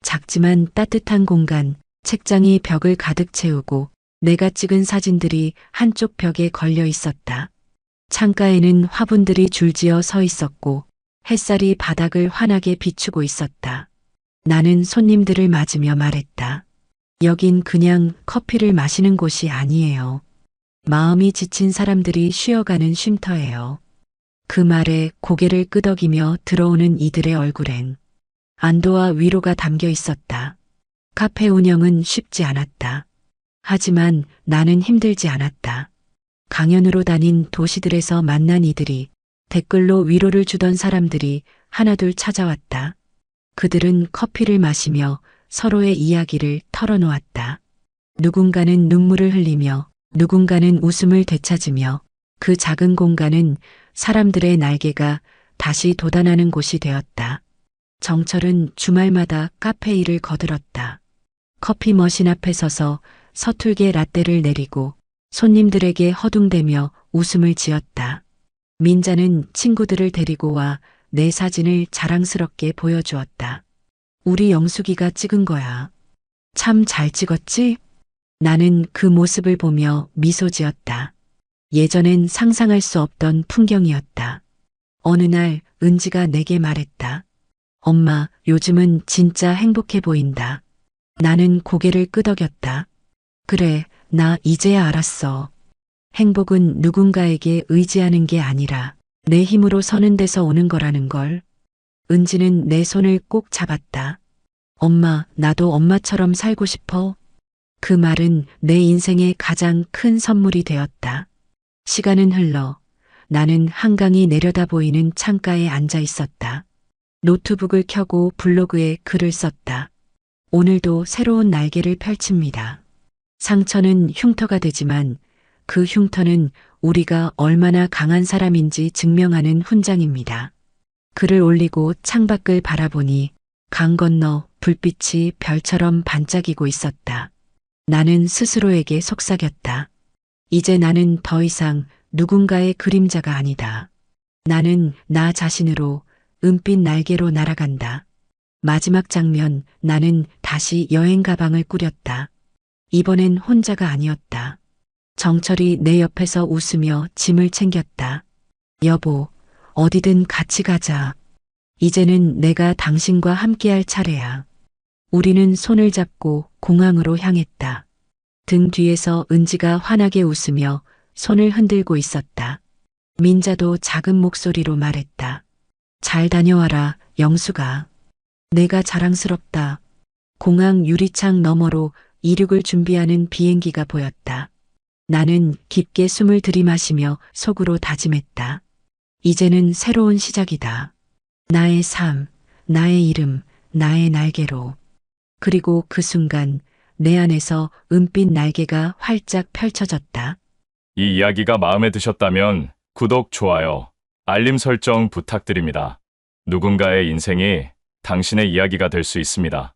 작지만 따뜻한 공간, 책장이 벽을 가득 채우고 내가 찍은 사진들이 한쪽 벽에 걸려 있었다. 창가에는 화분들이 줄지어 서 있었고 햇살이 바닥을 환하게 비추고 있었다. 나는 손님들을 맞으며 말했다. 여긴 그냥 커피를 마시는 곳이 아니에요. 마음이 지친 사람들이 쉬어가는 쉼터예요. 그 말에 고개를 끄덕이며 들어오는 이들의 얼굴엔 안도와 위로가 담겨 있었다. 카페 운영은 쉽지 않았다. 하지만 나는 힘들지 않았다. 강연으로 다닌 도시들에서 만난 이들이, 댓글로 위로를 주던 사람들이 하나둘 찾아왔다. 그들은 커피를 마시며 서로의 이야기를 털어놓았다. 누군가는 눈물을 흘리며 누군가는 웃음을 되찾으며 그 작은 공간은 사람들의 날개가 다시 돋아나는 곳이 되었다. 정철은 주말마다 카페 일을 거들었다. 커피 머신 앞에 서서 서툴게 라떼를 내리고 손님들에게 허둥대며 웃음을 지었다. 민자는 친구들을 데리고 와 내 사진을 자랑스럽게 보여주었다. 우리 영숙이가 찍은 거야. 참 잘 찍었지? 나는 그 모습을 보며 미소 지었다. 예전엔 상상할 수 없던 풍경이었다. 어느 날 은지가 내게 말했다. 엄마, 요즘은 진짜 행복해 보인다. 나는 고개를 끄덕였다. 그래, 나 이제야 알았어. 행복은 누군가에게 의지하는 게 아니라 내 힘으로 서는 데서 오는 거라는 걸. 은지는 내 손을 꼭 잡았다. 엄마, 나도 엄마처럼 살고 싶어. 그 말은 내 인생의 가장 큰 선물이 되었다. 시간은 흘러 나는 한강이 내려다 보이는 창가에 앉아 있었다. 노트북을 켜고 블로그에 글을 썼다. 오늘도 새로운 날개를 펼칩니다. 상처는 흉터가 되지만 그 흉터는 우리가 얼마나 강한 사람인지 증명하는 훈장입니다. 글을 올리고 창밖을 바라보니 강 건너 불빛이 별처럼 반짝이고 있었다. 나는 스스로에게 속삭였다. 이제 나는 더 이상 누군가의 그림자가 아니다. 나는 나 자신으로 은빛 날개로 날아간다. 마지막 장면, 나는 다시 여행 가방을 꾸렸다. 이번엔 혼자가 아니었다. 정철이 내 옆에서 웃으며 짐을 챙겼다. 여보, 어디든 같이 가자. 이제는 내가 당신과 함께할 차례야. 우리는 손을 잡고 공항으로 향했다. 등 뒤에서 은지가 환하게 웃으며 손을 흔들고 있었다. 민자도 작은 목소리로 말했다. 잘 다녀와라, 영수가. 내가 자랑스럽다. 공항 유리창 너머로 이륙을 준비하는 비행기가 보였다. 나는 깊게 숨을 들이마시며 속으로 다짐했다. 이제는 새로운 시작이다. 나의 삶, 나의 이름, 나의 날개로. 그리고 그 순간 내 안에서 은빛 날개가 활짝 펼쳐졌다. 이 이야기가 마음에 드셨다면 구독, 좋아요, 알림 설정 부탁드립니다. 누군가의 인생이 당신의 이야기가 될 수 있습니다.